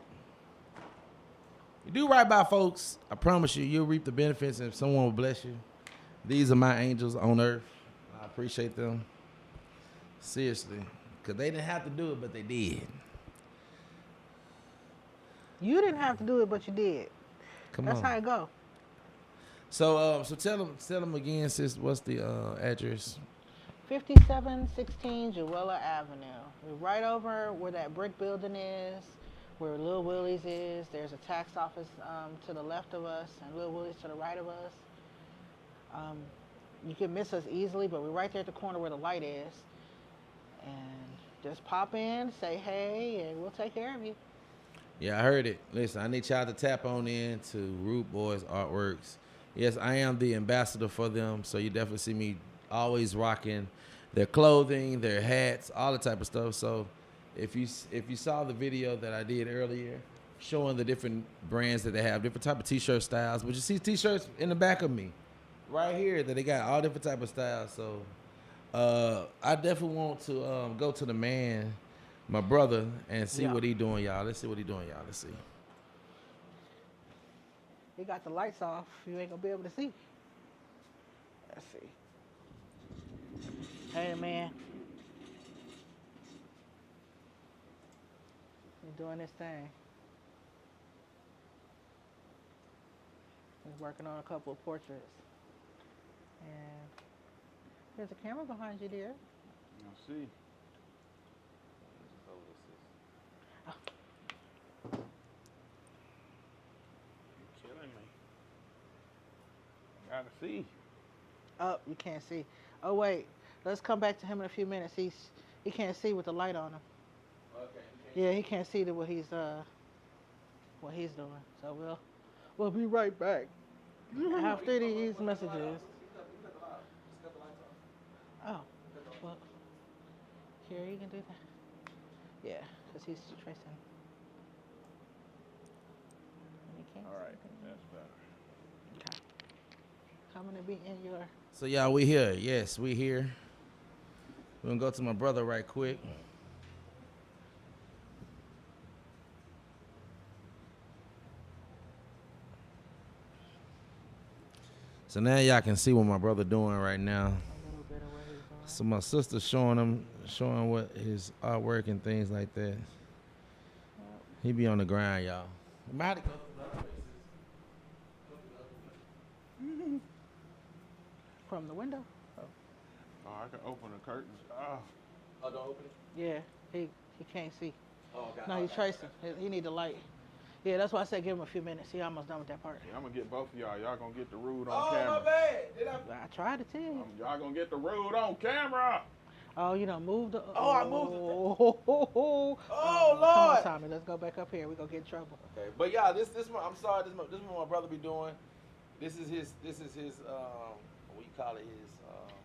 You do right by folks. I promise you, you'll reap the benefits, and if someone will bless you. These are my angels on earth. I appreciate them. Seriously. Because they didn't have to do it, but they did. You didn't have to do it, but you did. Come That's on. how it go. So tell them again, sis, what's the address? 5716 Jewella Avenue. We're right over where that brick building is, where Lil Willie's is. There's a tax office to the left of us and Lil Willie's to the right of us. You can miss us easily, but we're right there at the corner where the light is. And just pop in, say hey, and we'll take care of you. Yeah, I heard it. Listen, I need y'all to tap on in to Rudeboyz Artworks. yes, I am the ambassador for them. So you definitely see me always rocking their clothing, their hats, all the type of stuff. So if you saw the video that I did earlier, showing the different brands that they have, different type of t-shirt styles, but you see t-shirts in the back of me, right here, that they got all different type of styles. So I definitely want to go to the man, my brother, and see Yeah. what he doing, y'all. Let's see what he doing, y'all. Let's see. He got the lights off. You ain't gonna be able to see. Let's see. Hey man, he's doing this thing. He's working on a couple of portraits. And there's a camera behind you there. You'll see. You're killing me. Gotta see. Oh, you can't see. Oh wait, let's come back to him in a few minutes. He can't see with the light on him. Okay. Yeah, he can't see what he's doing. So we'll be right back after these messages. Oh, well, here you can do that. Yeah, because he's tracing. And he can't All see right, anything. that's better. Okay. Coming to be in your. So y'all, we here. Yes, we here. We're gonna go to my brother right quick. So now y'all can see what my brother doing right now. A little bit of what he's doing. So my sister's showing what his artwork and things like that. He be on the grind, y'all. I'm about to go through the other places. From the window. Oh. Oh, I can open the curtains. Oh, Oh, don't open it. Yeah, he can't see. Oh, got No, he's tracing. He need the light. Yeah, that's why I said give him a few minutes. He almost done with that part. yeah, I'm gonna get both of y'all. Y'all gonna get the rude on Oh, camera. my bad. Did I? I tried to tell you. Y'all gonna get the rude on camera. Oh, you done moved the. Oh, I moved it. Oh, Oh, Come on, Lord. Tommy. Let's go back up here. We gonna get in trouble. Okay, but yeah, this one. I'm sorry. This is what my brother be doing. This is his. What you call it?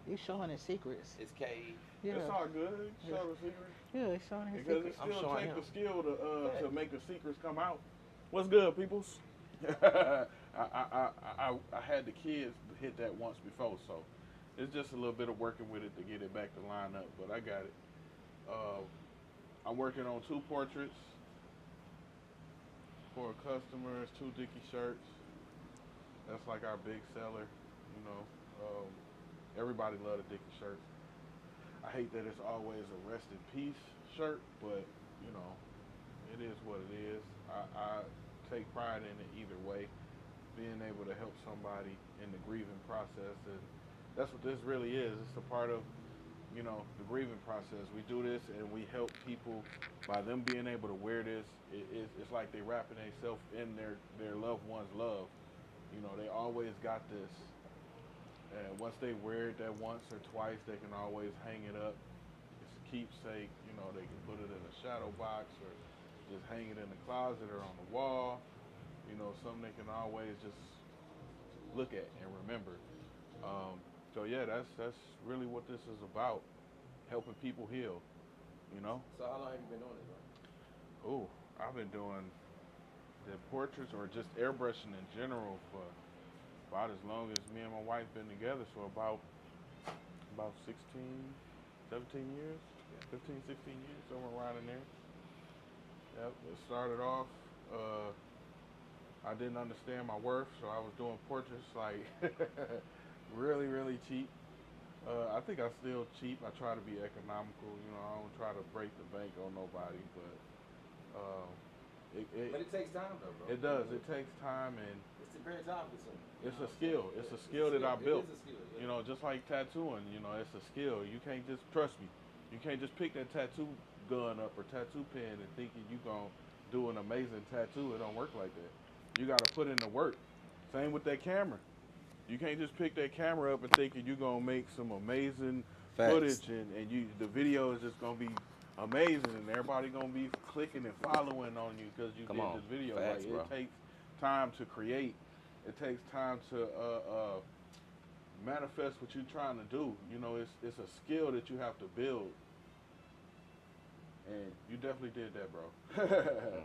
He's showing his secrets. His cave. Yeah. It's all good. Yeah. Show the secrets. Yeah, he's showing his Because it secrets. I'm still showing takes him. the skill to Yeah. make the secrets come out. What's good, peoples? I had the kids hit that once before, so it's just a little bit of working with it to get it back to line up. But I got it. I'm working on 2 portraits for a customer. It's 2 Dickie shirts. That's like our big seller, you know. Everybody love the Dickie shirts. I hate that it's always a rest in peace shirt, but you know, it is what it is. I take pride in it either way, being able to help somebody in the grieving process, and that's what this really is. It's a part of, you know, the grieving process. We do this and we help people by them being able to wear this. It's like they wrapping themselves in their loved one's love. You know, they always got this. And once they wear it that once or twice, they can always hang it up. It's a keepsake. You know, they can put it in a shadow box or just hang it in the closet or on the wall. You know, something they can always just look at and remember. So yeah, that's really what this is about, helping people heal. You know. So how long have you been doing this, bro? Oh, I've been doing the portraits or just airbrushing in general for about as long as me and my wife been together, so about 16, 17 years, 15, 16 years, somewhere around in there. Yep, it started off, I didn't understand my worth, so I was doing portraits like really, really cheap. I think I'm still cheap. I try to be economical, you know, I don't try to break the bank on nobody, but But it takes time, though, bro. it does. It takes time, and It's very time consuming. it's a skill. It's a skill that I built. It is a skill, yeah. You know, just like tattooing, you know, it's a skill. You can't just, trust me, you can't just pick that tattoo gun up or tattoo pen and thinking you gonna do an amazing tattoo. It don't work like that. You gotta put in the work. Same with that camera. You can't just pick that camera up and thinking you're gonna make some amazing Facts. footage and the video is just gonna be amazing and everybody gonna be clicking and following on you because you Come did on. this video. Facts, like bro. it takes time to create It takes time to manifest what you're trying to do. You know, it's a skill that you have to build. And you definitely did that, bro.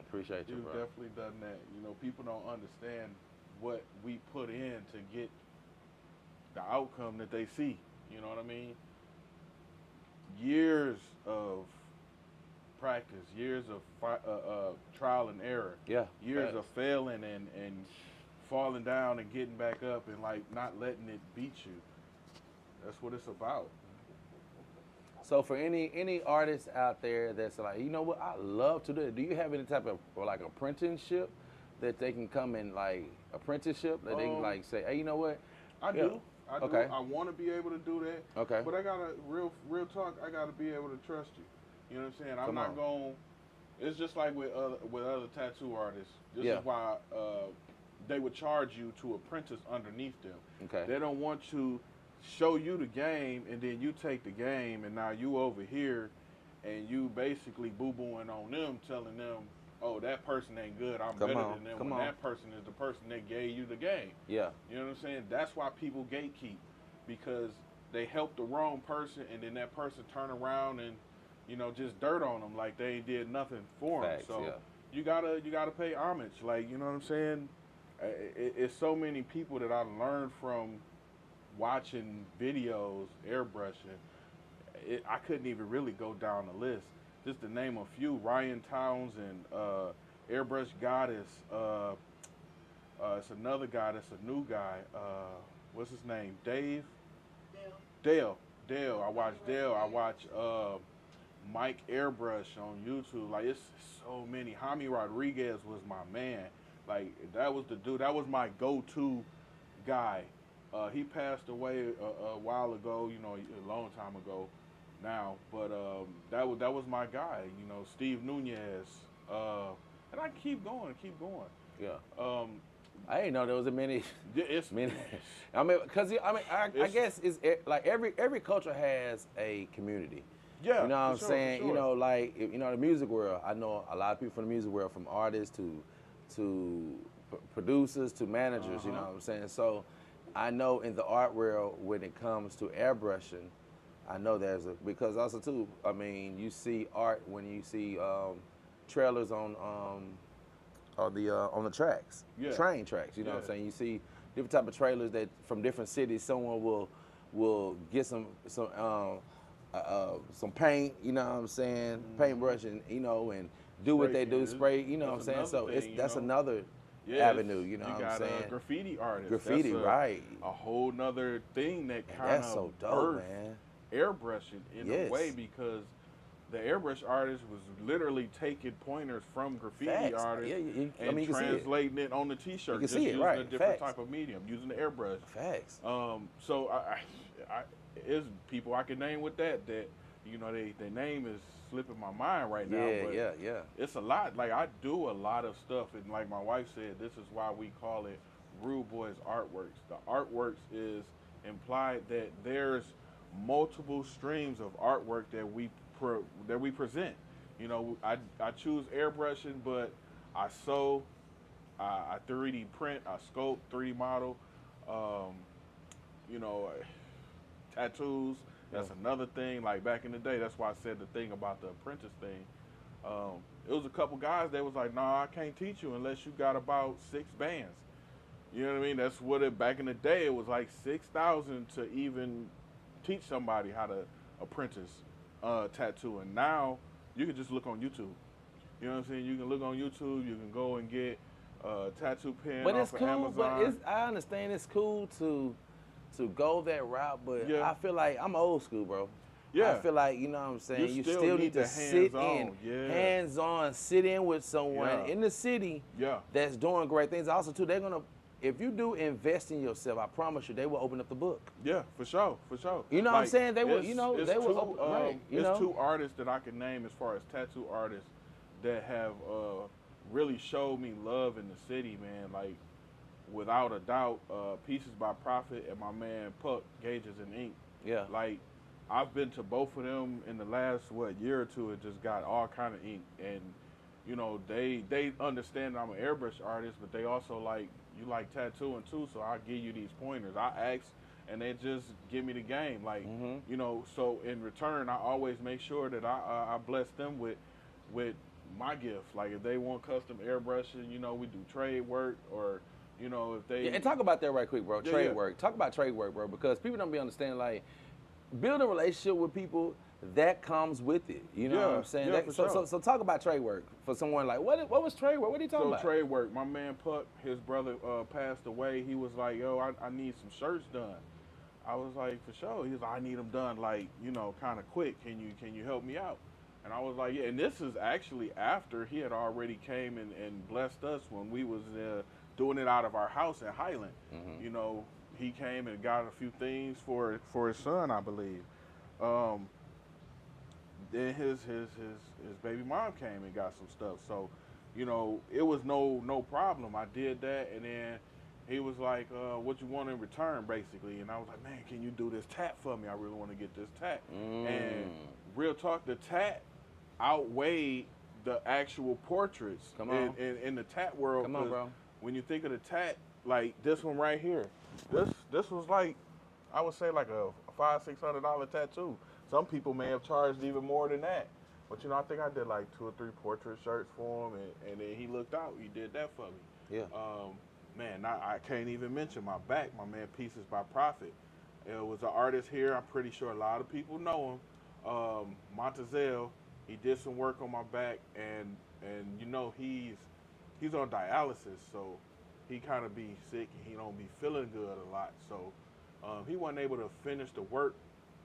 Appreciate you, You've bro. definitely done that. You know, people don't understand what we put in to get the outcome that they see. You know what I mean? Years of practice, years of trial and error. Yeah. Years facts. of failing and falling down and getting back up and like not letting it beat you. That's what it's about. So for any artists out there that's like, you know what, I love to do it. Do you have any type of like apprenticeship that they can come in like apprenticeship that they can like say, hey, you know what? I Yeah. do. I do. Okay. I want to be able to do that. Okay. But I gotta real talk. I gotta be able to trust you. You know what I'm saying? I'm Come not on. going. It's just like with other tattoo artists. This Yeah. is why they would charge you to apprentice underneath them. Okay. They don't want to show you the game and then you take the game and now you over here and you basically boo-booing on them, telling them, oh, that person ain't good. I'm better than them. When that person is the person that gave you the game. Yeah. You know what I'm saying? That's why people gatekeep, because they help the wrong person and then that person turn around and, you know, just dirt on them like they ain't did nothing for them. Facts, So yeah. you gotta pay homage. Like, you know what I'm saying? It's so many people that I learned from watching videos, airbrushing. I couldn't even really go down the list. Just to name a few: Ryan Townsend, Airbrush Goddess. It's another guy that's a new guy. What's his name? Dave? Dale. I watch Dale. I watch Mike Airbrush on YouTube. Like, it's so many. Jaime Rodriguez was my man. Like, that was the dude. That was my go-to guy. He passed away a while ago, you know, a long time ago now. But that was my guy, you know, Steve Nunez. And I keep going. Yeah. I didn't know there was a many. It's many. I mean, I guess it's like every culture has a community. Yeah, you know what I'm for saying? sure. You know, like, you know, the music world. I know a lot of people from the music world, from artists to producers to managers. You know what I'm saying? So I know in the art world, when it comes to airbrushing, I know because also too, I mean, you see art when you see trailers on the tracks, Yeah. train tracks. You know what I'm Yeah. saying? You see different type of trailers that from different cities. Someone will get some paint. You know what I'm saying? Paintbrush and you know and do what Spray they do, can. spray. You know what I'm saying? That's So another thing, that's you know? another Yeah, avenue. You know what I'm got saying? graffiti artists. Graffiti, That's right? A whole nother thing that And kind that's of so dope, man. airbrushing in a Yes. way, because the airbrush artist was literally taking pointers from graffiti Facts. artists Yeah, and I mean, you can see it. translating it on the t-shirt, You can just see it, using right. a different Facts. type of medium, using the airbrush. Facts. So I is people I can name with that you know their name is slipping my mind right now. But Yeah. it's a lot. Like, I do a lot of stuff, and like my wife said, this is why we call it Rudeboyz Artworks. The Artworks is implied that there's multiple streams of artwork that we present. You know, I choose airbrushing, but I sew, I 3D print, I sculpt, 3D model, you know, tattoos. That's another thing. Like, back in the day, that's why I said the thing about the apprentice thing. It was a couple guys that was like, nah, I can't teach you unless you got about 6 bands. You know what I mean? That's what back in the day, it was like 6,000 to even teach somebody how to apprentice tattoo. And now you can just look on YouTube. You know what I'm saying? You can look on YouTube. You can go and get tattoo pen But off it's of cool. Amazon. But I understand it's cool to go that route. But Yeah. I feel like I'm old school, bro. Yeah. I feel like, you know what I'm saying, you still still need need to the sit hands-on. in, Yeah. hands on, sit in with someone Yeah. in the city Yeah. that's doing great things. Also, too, they're gonna, if you do invest in yourself, I promise you, they will open up the book. Yeah, for sure. You know what I'm Like, saying? They will, it's- you know, it's they will two, open, right? You it's know, 2 artists that I can name as far as tattoo artists that have really showed me love in the city, man. Like, without a doubt, Pieces by Profit and my man Puck, Gauges and Ink. yeah. Like, I've been to both of them in the last year or two, and just got all kind of ink. And you know, they understand I'm an airbrush artist, but they also like, you like tattooing too, so I'll give you these pointers. I ask, and they just give me the game. Like, you know, so in return, I always make sure that I bless them with my gift. Like, if they want custom airbrushing, you know, we do trade work, or, you know, if they... Yeah, and talk about that right quick, bro. Yeah, Trade yeah. work. Talk about trade work, bro, because people don't be understanding, like, building a relationship with people, that comes with it. You know what I'm saying? Yeah, That, for so, sure. so talk about trade work for someone like, what was trade work? What are you talking So about? trade work, my man Puck, his brother passed away. He was like, yo, I need some shirts done. I was like, for sure. He was like, I need them done, like, you know, kind of quick. Can you help me out? And I was like, yeah. And this is actually after he had already came and blessed us when we was doing it out of our house in Highland. You know, he came and got a few things for his son, I believe. Then his baby mom came and got some stuff. So, you know, it was no problem. I did that, and then he was like, what you want in return, basically. And I was like, man, can you do this tat for me? I really want to get this tat. And real talk, the tat outweighed the actual portraits. Come on. In the tat world. Come on, bro. When you think of the tat, like this one right here, this was like, I would say like a $500-600 tattoo. Some people may have charged even more than that. But, you know, I think I did like 2 or 3 portrait shirts for him, and then he looked out. He did that for me. Yeah. Man, I can't even mention my back, my man Pieces by Profit. It was an artist here. I'm pretty sure a lot of people know him. Montezel, he did some work on my back, and you know, he's on dialysis, so he kind of be sick, and he don't be feeling good a lot. So he wasn't able to finish the work.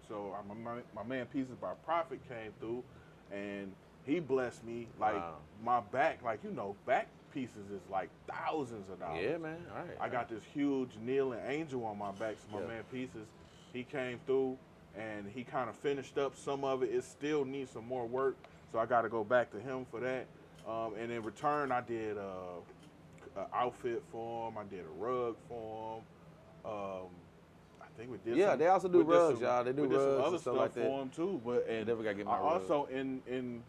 So my man Pieces by Profit came through, and he blessed me. Like, my back, like, you know, back pieces is like thousands of dollars. Yeah, man. All right. I got this huge kneeling angel on my back. So my man Pieces, he came through, and he kind of finished up some of it. It still needs some more work, so I got to go back to him for that. And in return, I did an outfit for him. I did a rug for him. I think we did. Yeah, some, they also do we did rugs, some- y'all. They do we did some rugs other and stuff stuff like that. for him too. But and Never gotta get my I rug. also in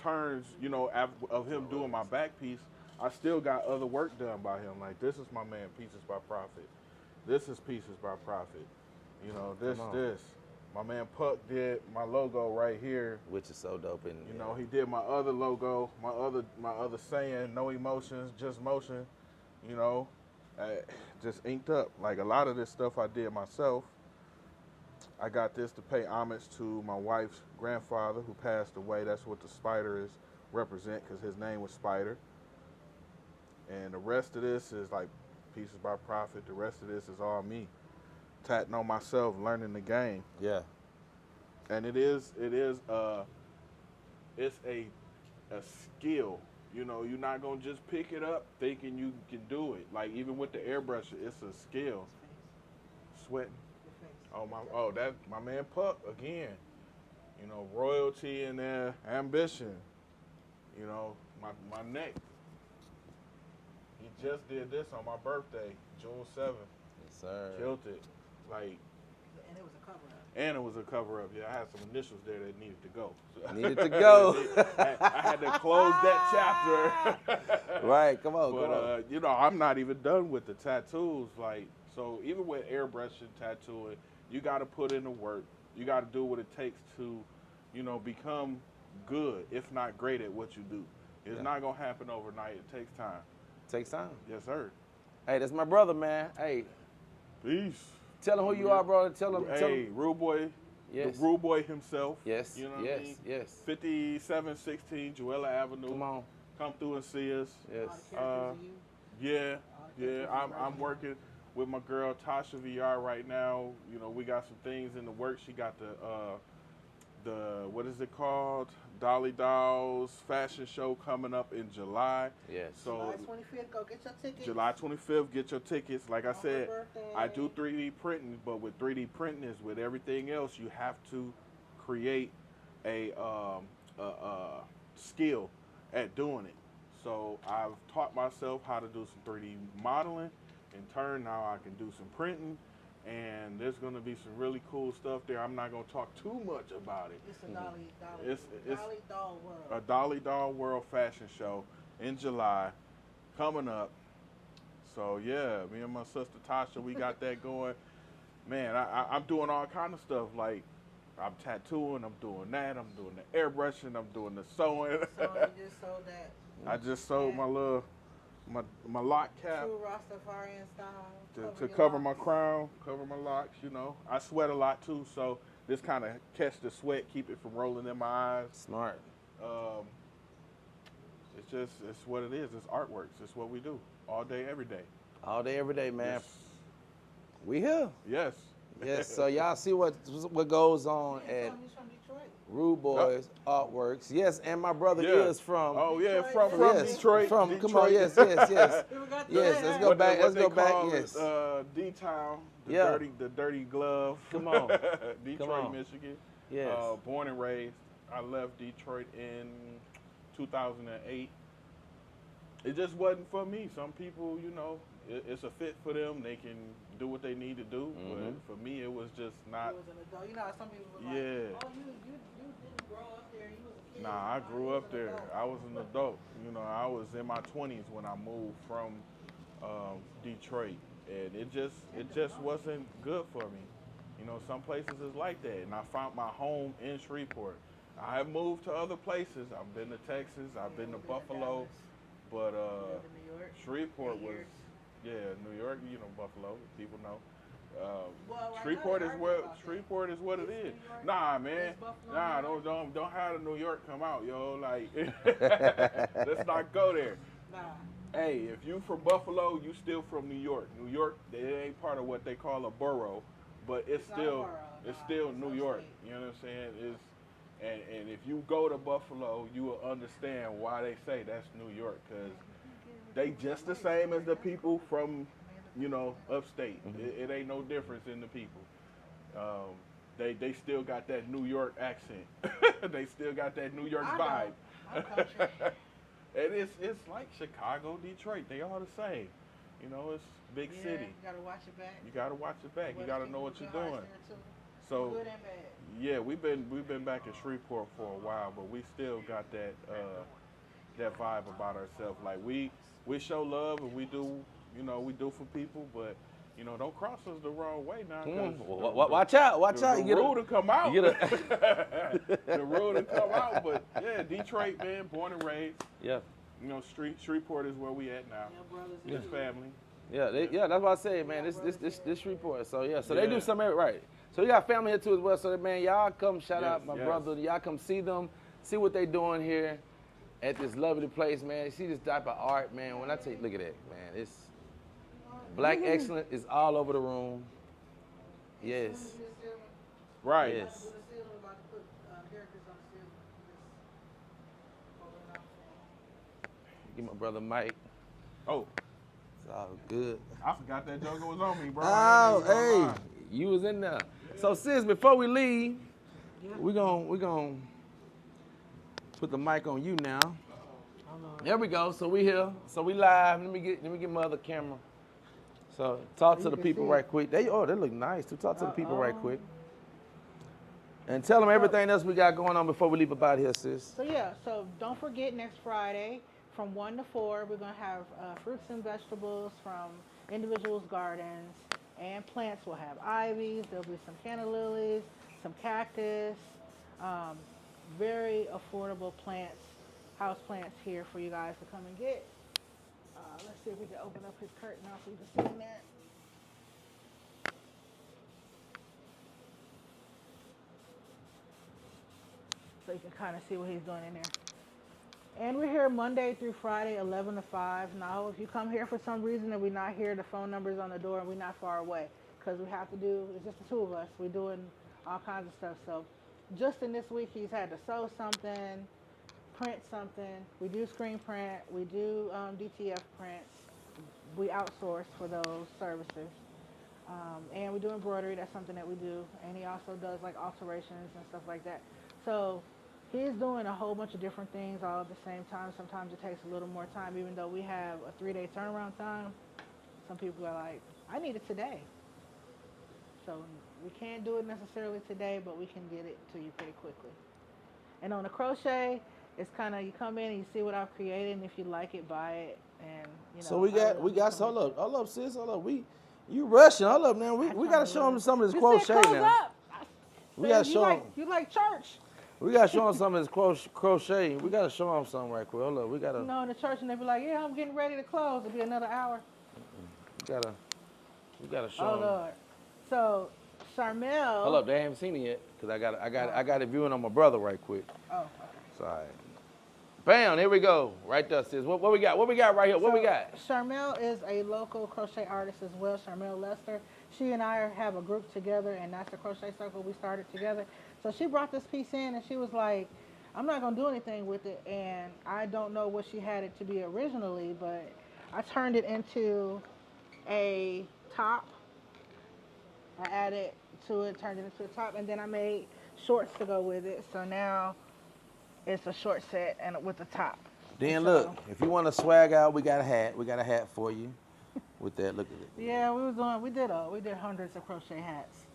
turns, you know, of him doing my back piece, I still got other work done by him. Like, this is my man Pieces by Profit. This is Pieces by Profit. You know, this. My man Puck did my logo right here. Which is so dope. And You know, he did my other logo, my other saying, no emotions, just motion. You know, just inked up. Like, a lot of this stuff I did myself. I got this to pay homage to my wife's grandfather who passed away. That's what the spider is represent, because his name was Spider. And the rest of this is like Pieces by Profit. The rest of this is all me, tatting on myself, learning the game. Yeah. And it's a skill. You know, you're not gonna just pick it up thinking you can do it. Like, even with the airbrusher, it's a skill. Sweating. That my man Puck again. You know, royalty and ambition. You know, my neck. He just did this on my birthday, June 7th. Yes, sir. Killed it. Like, And it was a cover-up. and it was a cover-up. Yeah, I had some initials there that needed to go. So Needed to go. I had to close that chapter. Right, come on, But, come on. you know, I'm not even done with the tattoos. Like, so even with airbrushing, tattooing, you got to put in the work. You got to do what it takes to, you know, become good, if not great at what you do. It's not going to happen overnight. It takes time. Takes time. Yes, sir. Hey, that's my brother, man. Hey, Peace. tell him who you are, bro. Tell him. Hey, Rudeboyz. Yes. The Rudeboyz himself. Yes. You know what yes. I mean? Yes. 5716 Joella Avenue. Come on. Come through and see us. Yes. All the characters of you. Yeah, yeah. I'm working with my girl Tasha VR right now. You know, we got some things in the works. She got the what is it called? Dolly Dolls fashion show coming up in July. Yes. So July 25th, go get your tickets. July 25th, get your tickets. Like I On her said, birthday. I do 3D printing, but with 3D printing is with everything else, you have to create a skill at doing it. So I've taught myself how to do some 3D modeling. In turn, now I can do some printing, and there's going to be some really cool stuff there. I'm not going to talk too much about it. It's a Dolly It's Doll World. a Dolly Doll World Fashion Show in July coming up. So yeah, me and my sister Tasha, we got that going. Man, I'm doing all kind of stuff. Like I'm tattooing, I'm doing that, I'm doing the airbrushing, I'm doing the sewing. So you just sold that I just sold my little my lock cap true Rastafarian style to your cover my locks. crown, cover my locks. You know, I sweat a lot too, so this kind of catch the sweat, keep it from rolling in my eyes. Smart. It's what it is. It's artworks. It's what we do all day, every day. All day, every day, man. Yes. We here. Yes. Yes. So y'all see what goes on at He's from Detroit. Rudeboyz Artworks. Yes, and my brother Yeah. is from. Oh yeah, Detroit. from Yes, Detroit. From. Detroit. Come on. Yes. Yes. Yes. We forgot to Yes, say let's that. go back. What Let's they go back. call Yes. it, D-Town, Yeah. the dirty glove. Come on. Detroit, Come on. Michigan. Yes. Born and raised. I left Detroit in 2008. It just wasn't for me. Some people, you know, it's a fit for them. They can do what they need to do. But for me, it was just not. You was an adult. You know how some people were like, Yeah. oh, you didn't grow up there. You was a kid. Nah, I No, grew you up was an there. adult. I was an adult. You know, I was in my 20s when I moved from Detroit, and it just wasn't good for me. You know, some places is like that, and I found my home in Shreveport. I have moved to other places. I've been to Texas. I've been to Buffalo, but You lived in New York. Shreveport 8 was, years. yeah, New York. You know, Buffalo. People know. Well, right Shreveport now is they what argue about that. Shreveport is what it Is is. New York- Nah, man. is Buffalo Nah, New York? don't have the New York come out, yo. Like, let's not go there. Nah. Hey, if you from Buffalo, you still from New York. New York, it ain't part of what they call a borough, but it's It's not a still borough, it's nah, still it's New upstate. York. You know what I'm saying? It's and if you go to Buffalo, you will understand why they say that's New York, because they just the same as the people from, you know, upstate. It ain't no difference in the people. They still got that New York accent. They still got that New York I vibe. don't. I'm country. And it's like Chicago, Detroit. They all the same. You know, it's big Yeah, city. You gotta watch it back. You gotta watch it back. You West gotta people know what you're with good hearts doing. there, too. So Good and bad. yeah, we've been back in Shreveport for a while, but we still got that that vibe about ourselves. Like we show love and we do, you know, we do for people, but you know, don't cross us the wrong way now. 'Cause Watch out! Watch out! The You get rule to come out. you get The rule to come out. But yeah, Detroit, man, born and raised. Yeah. You know, Shreveport is where we at now. Yeah, brothers. This and family. Yeah, that's what I say, man. This report. So yeah, so they do Yeah. something right. So you got family here too as well. So man, y'all come shout Yes, out my yes. brother. Y'all come see them, see what they doing here at this lovely place, man. See this type of art, man. When I tell you, look at that, man. It's black excellence is all over the room. Yes. Right. Yes. Give my brother Mike. Oh, It's all good. I forgot that joker was on me, bro. Oh, I ain't even gonna hey, lie. you was in there. So sis, before we leave, we gon' put the mic on you now. There we go. So we here. So we live. Let me get my other camera. So talk to you the can people see right it. quick. They look nice. To talk to the people right quick. And tell them everything else we got going on before we leave about here, sis. So yeah, so don't forget next Friday from 1 to 4, we're gonna have fruits and vegetables from individuals' gardens, and plants. We'll have ivies. There'll be some canna lilies, some cactus, very affordable plants, house plants here for you guys to come and get. Let's see if we can open up his curtain now so you can see in there. So you can kind of see what he's doing in there. And we're here Monday through Friday, 11 to 5. Now, if you come here for some reason and we're not here, the phone number's on the door and we're not far away. Because we have to do, it's just the two of us. We're doing all kinds of stuff. So just in this week, he's had to sew something, print something. We do screen print. We do DTF prints. We outsource for those services. And we do embroidery. That's something that we do. And he also does like alterations and stuff like that. So he's doing a whole bunch of different things all at the same time. Sometimes it takes a little more time, even though we have a 3-day turnaround time. Some people are like, I need it today. So we can't do it necessarily today, but we can get it to you pretty quickly. And on the crochet, it's kind of, you come in and you see what I've created, and if you like it, buy it, and you know. So we I got really do hold commission. up, sis, hold up. You rushing, hold up now. We gotta show them some of this You crochet said close now. up. We gotta You show like, them. you like church. We gotta show them some of this crochet. We gotta show them something right quick. Hold up, we gotta. You know, in the church, and they be like, yeah, I'm getting ready to close. It'll be another hour. We gotta show Oh, them. Lord. So, Charmel. Hold up, they haven't seen it yet, cause I got it viewing on my brother right quick. Oh, okay. Sorry. Bam, here we go. Right there, sis. What we got? What we got right here? What we got? Charmel is a local crochet artist as well, Charmel Lester. She and I have a group together, and that's the crochet circle we started together. So she brought this piece in, and she was like, I'm not going to do anything with it, and I don't know what she had it to be originally, but I turned it into a top. I added to it, turned it into a top, and then I made shorts to go with it. So now it's a short set and with a top. Then So- look, if you want to swag out, we got a hat. We got a hat for you. With that, look at it. Yeah, we did hundreds of crochet hats.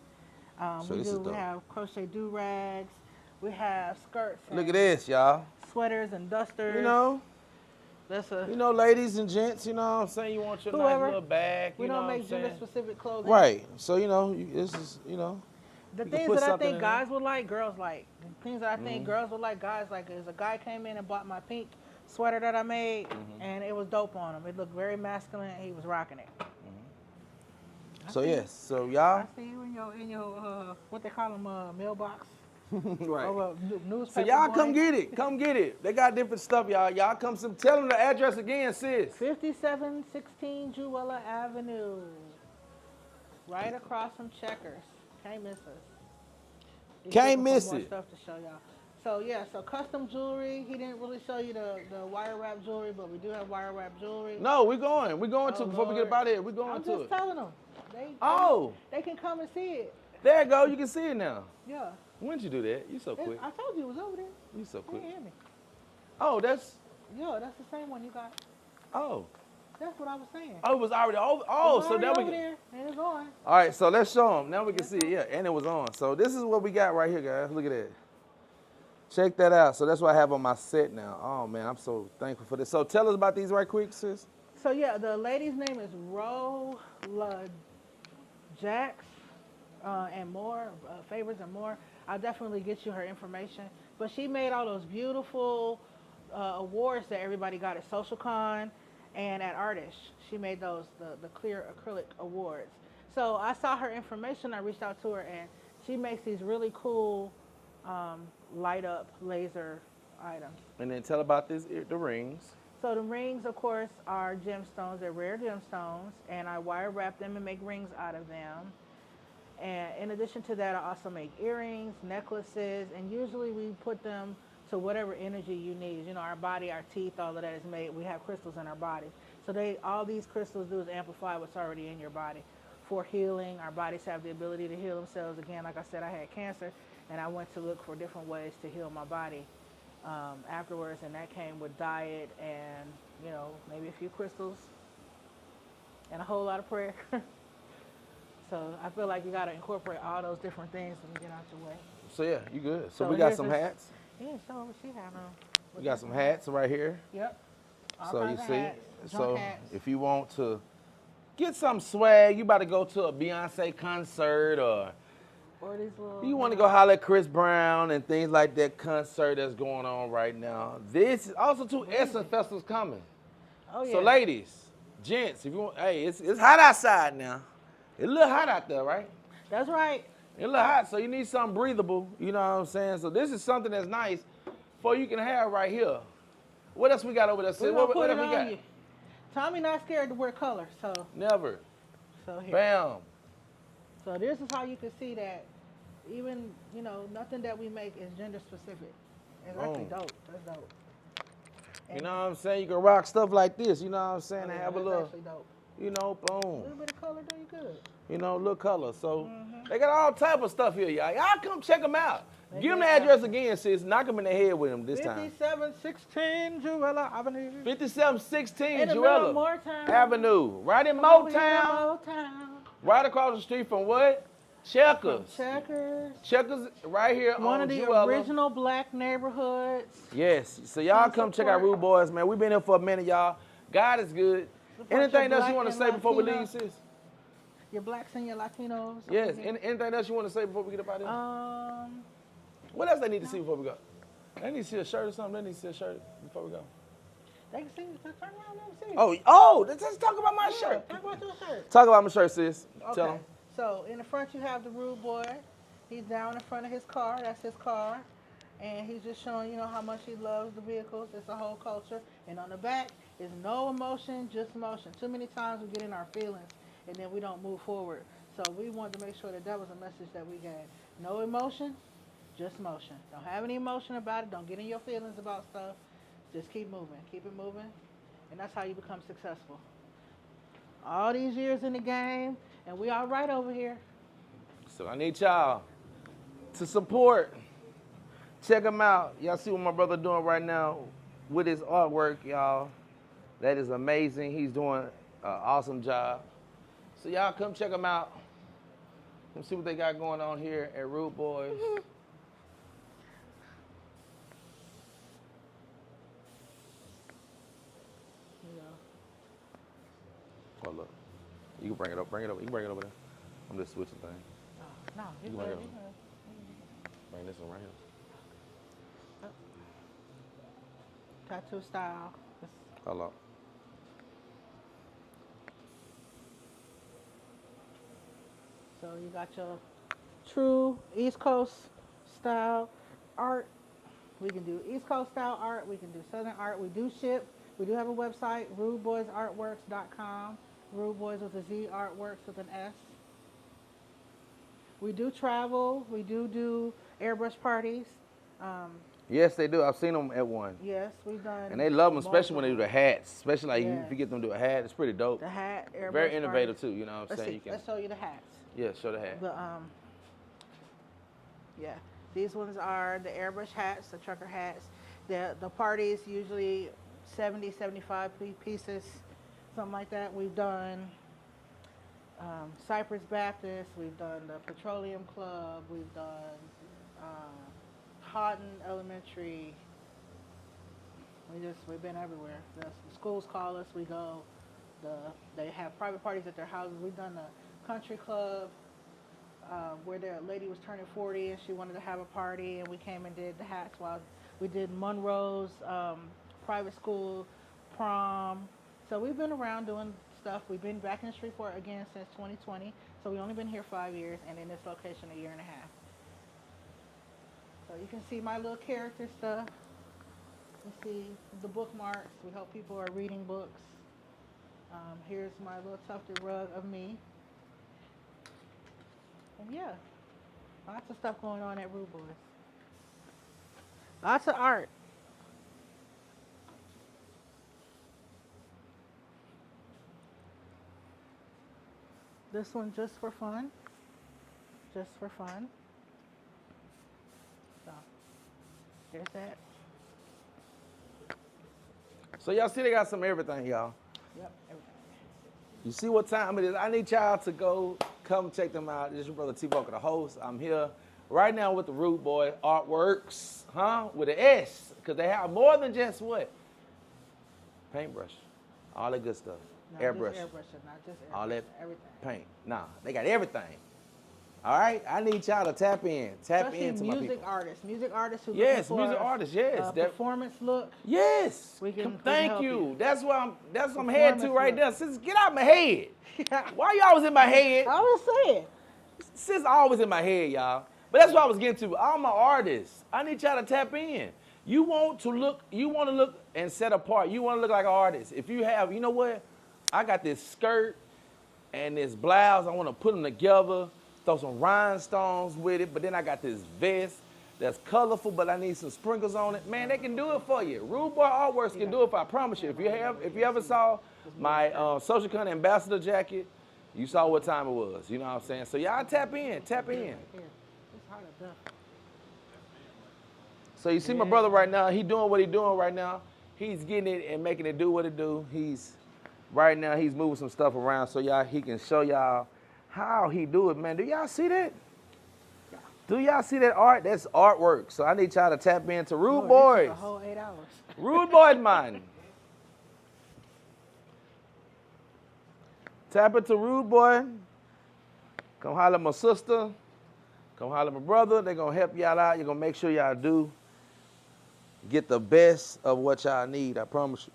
So this is We dope. have crochet do-rags. We have skirts. Look at and this, y'all. Sweaters and dusters. That's a. Ladies and gents, you know what I'm saying? You want your nice Whoever. little bag, We you know don't what I'm make saying? gender-specific clothing. Right. So, this is, The you can things put that I something think in guys would like, girls like. The things that I think Mhm. girls would like, guys like. Is a guy came in and bought my pink sweater that I made, and it was dope on him. It looked very masculine. He was rocking it. So, yes. So, I y'all. see you in your what they call them, mailbox. Right. Or So, newspaper. y'all boy. come get it. Come get it. They got different stuff, y'all. Y'all come tell them the address again, sis. 5716 Jewella Avenue. Right across from Checkers. Can't miss us. He's Can't looking for miss more it. Stuff to show y'all. So yeah, so custom jewelry. He didn't really show you the wire wrap jewelry, but we do have wire wrap jewelry. No, we're going. We're going to Oh, before we get Lord. about it. We're going I'm to just it. telling them. Oh, They can come and see it. there you go. You can see it now. Yeah. When did you do that? You so quick. I told you it was over there. You so You quick. didn't hear me. Oh, that's. Yeah, that's the same one you got. Oh. That's what I was saying. Oh, it was already over. Oh, It's so already now we over can. there, and it's on. All right, so let's show them. Now we can see it. Yeah, and it was on. So this is what we got right here, guys. Look at that. Check that out. So that's what I have on my set now. Oh man, I'm so thankful for this. So tell us about these right quick, sis. So yeah, the lady's name is Rola Jax and more, Favors and more. I'll definitely get you her information. But she made all those beautiful awards that everybody got at SocialCon and at Artish. She made those, the clear acrylic awards. So I saw her information, I reached out to her, and she makes these really cool light up laser items. And then tell about the rings. So the rings, of course, are gemstones. They're rare gemstones, and I wire wrap them and make rings out of them. And in addition to that, I also make earrings, necklaces, and usually we put them to whatever energy you need. You know, our body, our teeth, all of that is made. We have crystals in our body. So all these crystals do is amplify what's already in your body. For healing, our bodies have the ability to heal themselves. Again, like I said, I had cancer, and I went to look for different ways to heal my body afterwards, and that came with diet and, you know, maybe a few crystals and a whole lot of prayer. So I feel like you got to incorporate all those different things and get out your way. So yeah, you good. So So we got here's some this- hats. Yeah, show what she had on. We got some hats right here. Yep. All So you kinds of see, hats, junk so hats. if you want to get some swag, you about to go to a Beyonce concert, or Or these little. you want to go holler at Chris Brown and things like that concert that's going on right now. This is also two Essence Festivals coming. Oh yeah. So ladies, gents, if you want, hey, it's hot outside now. It's a little hot out there, right? That's right. It's a little hot, so you need something breathable. You know what I'm saying? So this is something that's nice for you can have right here. What else we got over there? Sis? We're gonna What put else it we on got? you. Tommy not scared to wear color, so Never. here. Bam. So this is how you can see that even, you know, nothing that we make is gender specific. It's actually Boom. dope. That's dope. You know what I'm saying? You can rock stuff like this. You know what I'm saying? Oh, And yeah, have a that's little, actually dope. you know, A boom. little bit of color, do you good. You know, little color. So Mm-hmm. they got all type of stuff here, y'all. Y'all come check them out. They Give them the got- address again, sis. Knock them in the head with them this time. 5716 Jewella Avenue. 5716 In the middle of Jewella Moortown. Avenue. Right in Come over here in Motown. Motown. Right across the street from what? Checkers. Checkers. Checkers right here One on of the Jewella. original black neighborhoods. Yes. So y'all Come come check out support. Rudeboyz, man. We've been here for a minute, y'all. God is good. Support Anything your else you black want to and say before we Latino- leave, sis? Your blacks and your Latinos. Yes. over here. Anything else you want to say before we get up out of here? Um, What else they need to see before we go? They need to see a shirt or something. They need to see a shirt before we go. they can see. Just turn around and see. Let's talk about my Yeah, shirt. talk about your shirt. Talk about my shirt, sis. Okay. Tell them. So in the front you have the rude boy. He's down in front of his car. That's his car. And he's just showing, how much he loves the vehicles. It's a whole culture. And on the back is no emotion, just motion. Too many times we get in our feelings and then we don't move forward. So we wanted to make sure that was a message that we had. No emotion, just motion. Don't have any emotion about it. Don't get in your feelings about stuff. Just keep moving. Keep it moving. And that's how you become successful. All these years in the game, and we all right over here. So I need y'all to support. Check him out. Y'all see what my brother doing right now with his artwork, y'all. That is amazing. He's doing an awesome job. So y'all come check him out. Come see what they got going on here at Rudeboyz. Oh, look. You can bring it up. Bring it up. You can bring it over there. I'm just switching things. No, You you bring good. it You on. good. Bring this one right here. Tattoo style. Hold up. So you got your true East Coast style art. We can do East Coast style art. We can do Southern art. We do ship. We do have a website, rudeboyzartworks.com. Rudeboyz with a Z, artworks with an S. We do travel. We do airbrush parties. Yes, they do. I've seen them at one. Yes, we've done. And they love them, especially when they do the multiple. hats. Especially like Yeah. if you get them to do a hat, it's pretty dope. The hat, airbrush Very innovative parties. too, you know what I'm Let's saying? see. You can, Let's show you the hats. yeah, show the hat. The yeah, these ones are the airbrush hats, the trucker hats. The parties usually 70, 75 pieces, something like that. We've done Cypress Baptist. We've done the Petroleum Club. We've done Houghton Elementary. We've been everywhere. The schools call us. We go. They have private parties at their houses. We've done the country club. Where the lady was turning 40 and she wanted to have a party, and we came and did the hats while we did Monroe's private school prom. So we've been around doing stuff. We've been back in the street for again since 2020. So we've only been here 5 years, and in this location a year and a half. So you can see my little character stuff. You see the bookmarks. We hope people are reading books. Here's my little tufted rug of me. And yeah, lots of stuff going on at Rudeboyz. Lots of art. This one just for fun. Just for fun. So, there's that. So y'all see they got some everything, y'all. Yep, everything. You see what time it is. I need y'all to go come check them out. This is your brother T-Vocal, the host. I'm here right now with the Rudeboyz Artworks, with an S, because they have more than just what? Paintbrush, all that good stuff. Not Airbrush, just airbrushing, not just airbrush. all that Everything. paint. Nah, they got everything. All right, I need y'all to tap Especially into my music people. artists who Yes, looking for music artists, yes. a that- performance look. Yes. We can Thank help you. you. That's what I'm headed to Performance right look. there. Sis, get out my head. Why you always in my head? I was saying. Sis always in my head, y'all. But that's what I was getting to. All my artists, I need y'all to tap in. You want to look and set apart. You want to look like an artist. If you have, you know what? I got this skirt and this blouse. I want to put them together, throw some rhinestones with it. But then I got this vest that's colorful, but I need some sprinkles on it. Man, they can do it for you. Rudeboyz Artworks can do it for you. I promise you. If you ever saw my social content ambassador jacket, you saw what time it was. You know what I'm saying? So y'all tap in. Here, it's hard enough. So you see my brother right now, he doing what he doing right now. He's getting it and making it do what it do. Right now he's moving some stuff around so he can show y'all how he do it, man. Do y'all see that? Do y'all see that art? That's artwork. So I need y'all to tap into Lord, Rudeboyz. this is a whole 8 hours. Rudeboyz, man. Tap into Rudeboyz. Come holler at my sister. Come holler at my brother. They're going to help y'all out. You're going to make sure y'all do get the best of what y'all need. I promise you.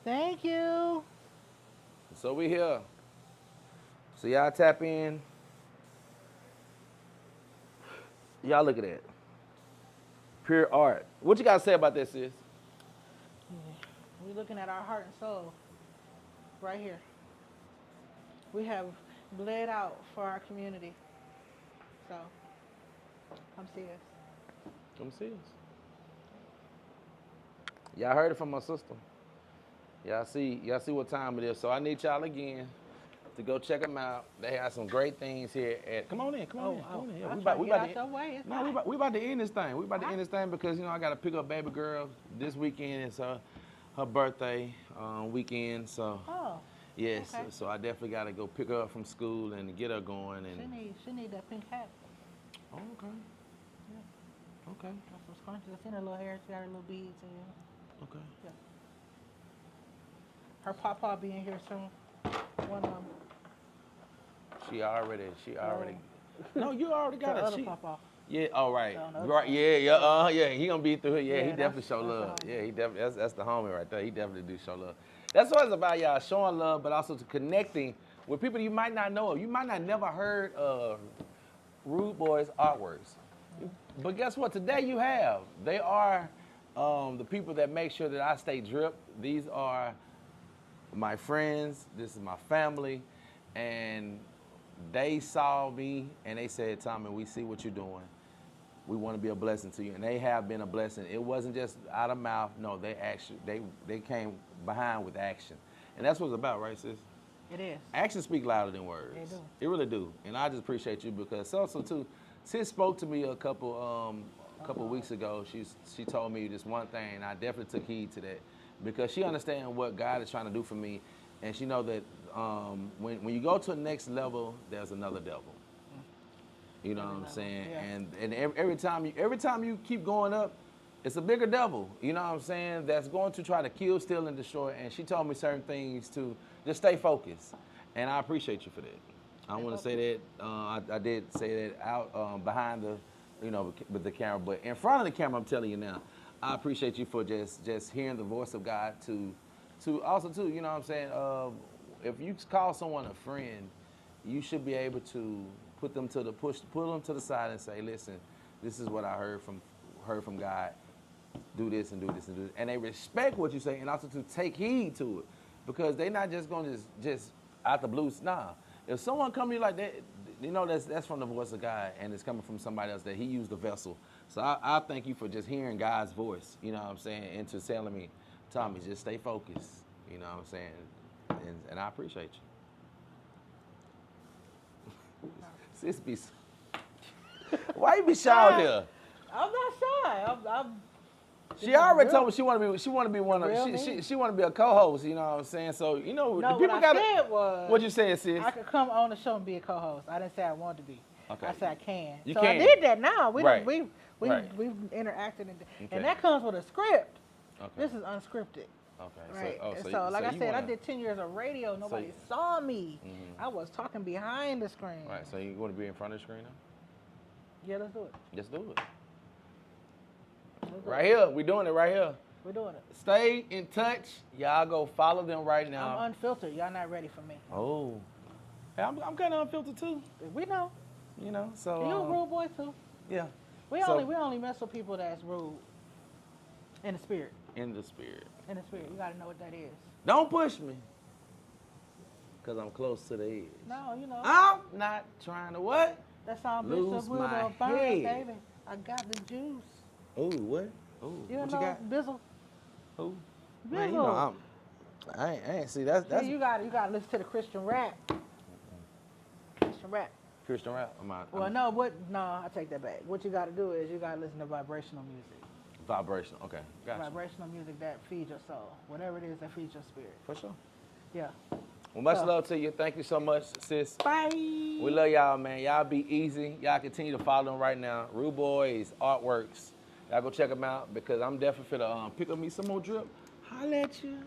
Thank you. So we here. So y'all tap in. Y'all look at that. Pure art. What you got to say about this, sis? We're looking at our heart and soul right here. We have bled out for our community. So, come see us. Come see us. Y'all heard it from my sister. Y'all see what time it is. So I need y'all again to go check them out. They have some great things here at. Come on in. Come on in. Come on in. Yeah, we about to end this thing. We about to end this thing because I got to pick up baby girl this weekend. It's her birthday weekend. So yes, okay. so I definitely got to go pick her up from school and get her going. And She need that pink hat. oh, okay. Yeah. Okay. Got some scrunchies. I seen her little hair. She got her little beads in. Okay. Yeah. Her papa be in here soon. One of them. She already. No, you already got The it. other papa. Yeah. All right. On the other Right. side. Yeah. Yeah. He gonna be through it. Yeah. Yeah, He that's- definitely show that's the love. homie. Yeah. He definitely. That's the homie right there. He definitely do show love. That's what it's about, y'all. Showing love, but also to connecting with people you might not know of. You might not never heard of Rudeboyz artworks, but guess what? Today you have. They are the people that make sure that I stay dripped. These are my friends. This is my family, and they saw me and they said, Tommy, we see what you're doing. We want to be a blessing to you. And they have been a blessing. It wasn't just out of mouth. No, they actually, they came behind with action. And that's what it's about, right, sis? It is. Actions speak louder than words. They do. It really do. And I just appreciate you because also too, sis spoke to me a couple weeks ago. She told me this one thing, and I definitely took heed to that because she understands what God is trying to do for me. And she know that when you go to the next level, there's another devil. You know what I'm saying? Yeah. And every time you keep going up, it's a bigger devil. You know what I'm saying? That's going to try to kill, steal, and destroy. And she told me certain things to just stay focused. And I appreciate you for that. I want to say that I did say that out behind the, with the camera, but in front of the camera, I'm telling you now, I appreciate you for just hearing the voice of God to also too, you know what I'm saying? If you call someone a friend, you should be able to pull them to the side and say, listen, this is what I heard from God. Do this and do this and do this. And they respect what you say and also to take heed to it. Because they're not just going to just out the blue. Nah. If someone come to you like that, that's from the voice of God and it's coming from somebody else that he used the vessel. So I thank you for just hearing God's voice, you know what I'm saying, and to telling me, Tommy, just stay focused, you know what I'm saying, and I appreciate you. Sis be, why you be shy out here? I'm not shy. I'm She already told me she want to be one of Real she want to be a co-host, you know what I'm saying? So, the No, people what I got said was what you saying, sis? I could come on the show and be a co-host. I didn't say I wanted to be. Okay. I said I can. You so can. I did that now. We've Right. interacted Okay. and that comes with a script. Okay. This is unscripted. Okay. Right. So So, like I you said, I wanna- did 10 years of radio. Nobody you- saw me. Mhm. I was talking behind the screen. Right. So you want to be in front of the screen now? Yeah, let's do it. Just do it. Let's do Right it. here. We doing it right here. We're doing it. Stay in touch. Y'all go follow them right now. I'm unfiltered. Y'all not ready for me. Oh. Hey, I'm kind of unfiltered too. We know. So You a rude boy too. yeah. We So- only mess with people that's rude. In the spirit. In the spirit. In the spirit. You gotta know what that is. Don't push me. Cause I'm close to the edge. No, I'm not trying to what? that song lose Bishop my Will Burns, head. baby. I got the juice. Oh, what? Oh, You what know you got? Bizzle? Who? Bizzle. Man, I ain't see that's See, you gotta listen to the Christian rap. Christian rap. Christian rap. I take that back. What you gotta do is you gotta listen to vibrational music. Vibration. Okay, gotcha. Vibrational music that feeds your soul. Whatever it is that feeds your spirit. For sure. Yeah. Well, much So- love to you. Thank you so much, sis. Bye. We love y'all, man. Y'all be easy. Y'all continue to follow them right now. Rudeboyz Artworks. Y'all go check them out because I'm definitely finna pick up me some more drip. Holla at you.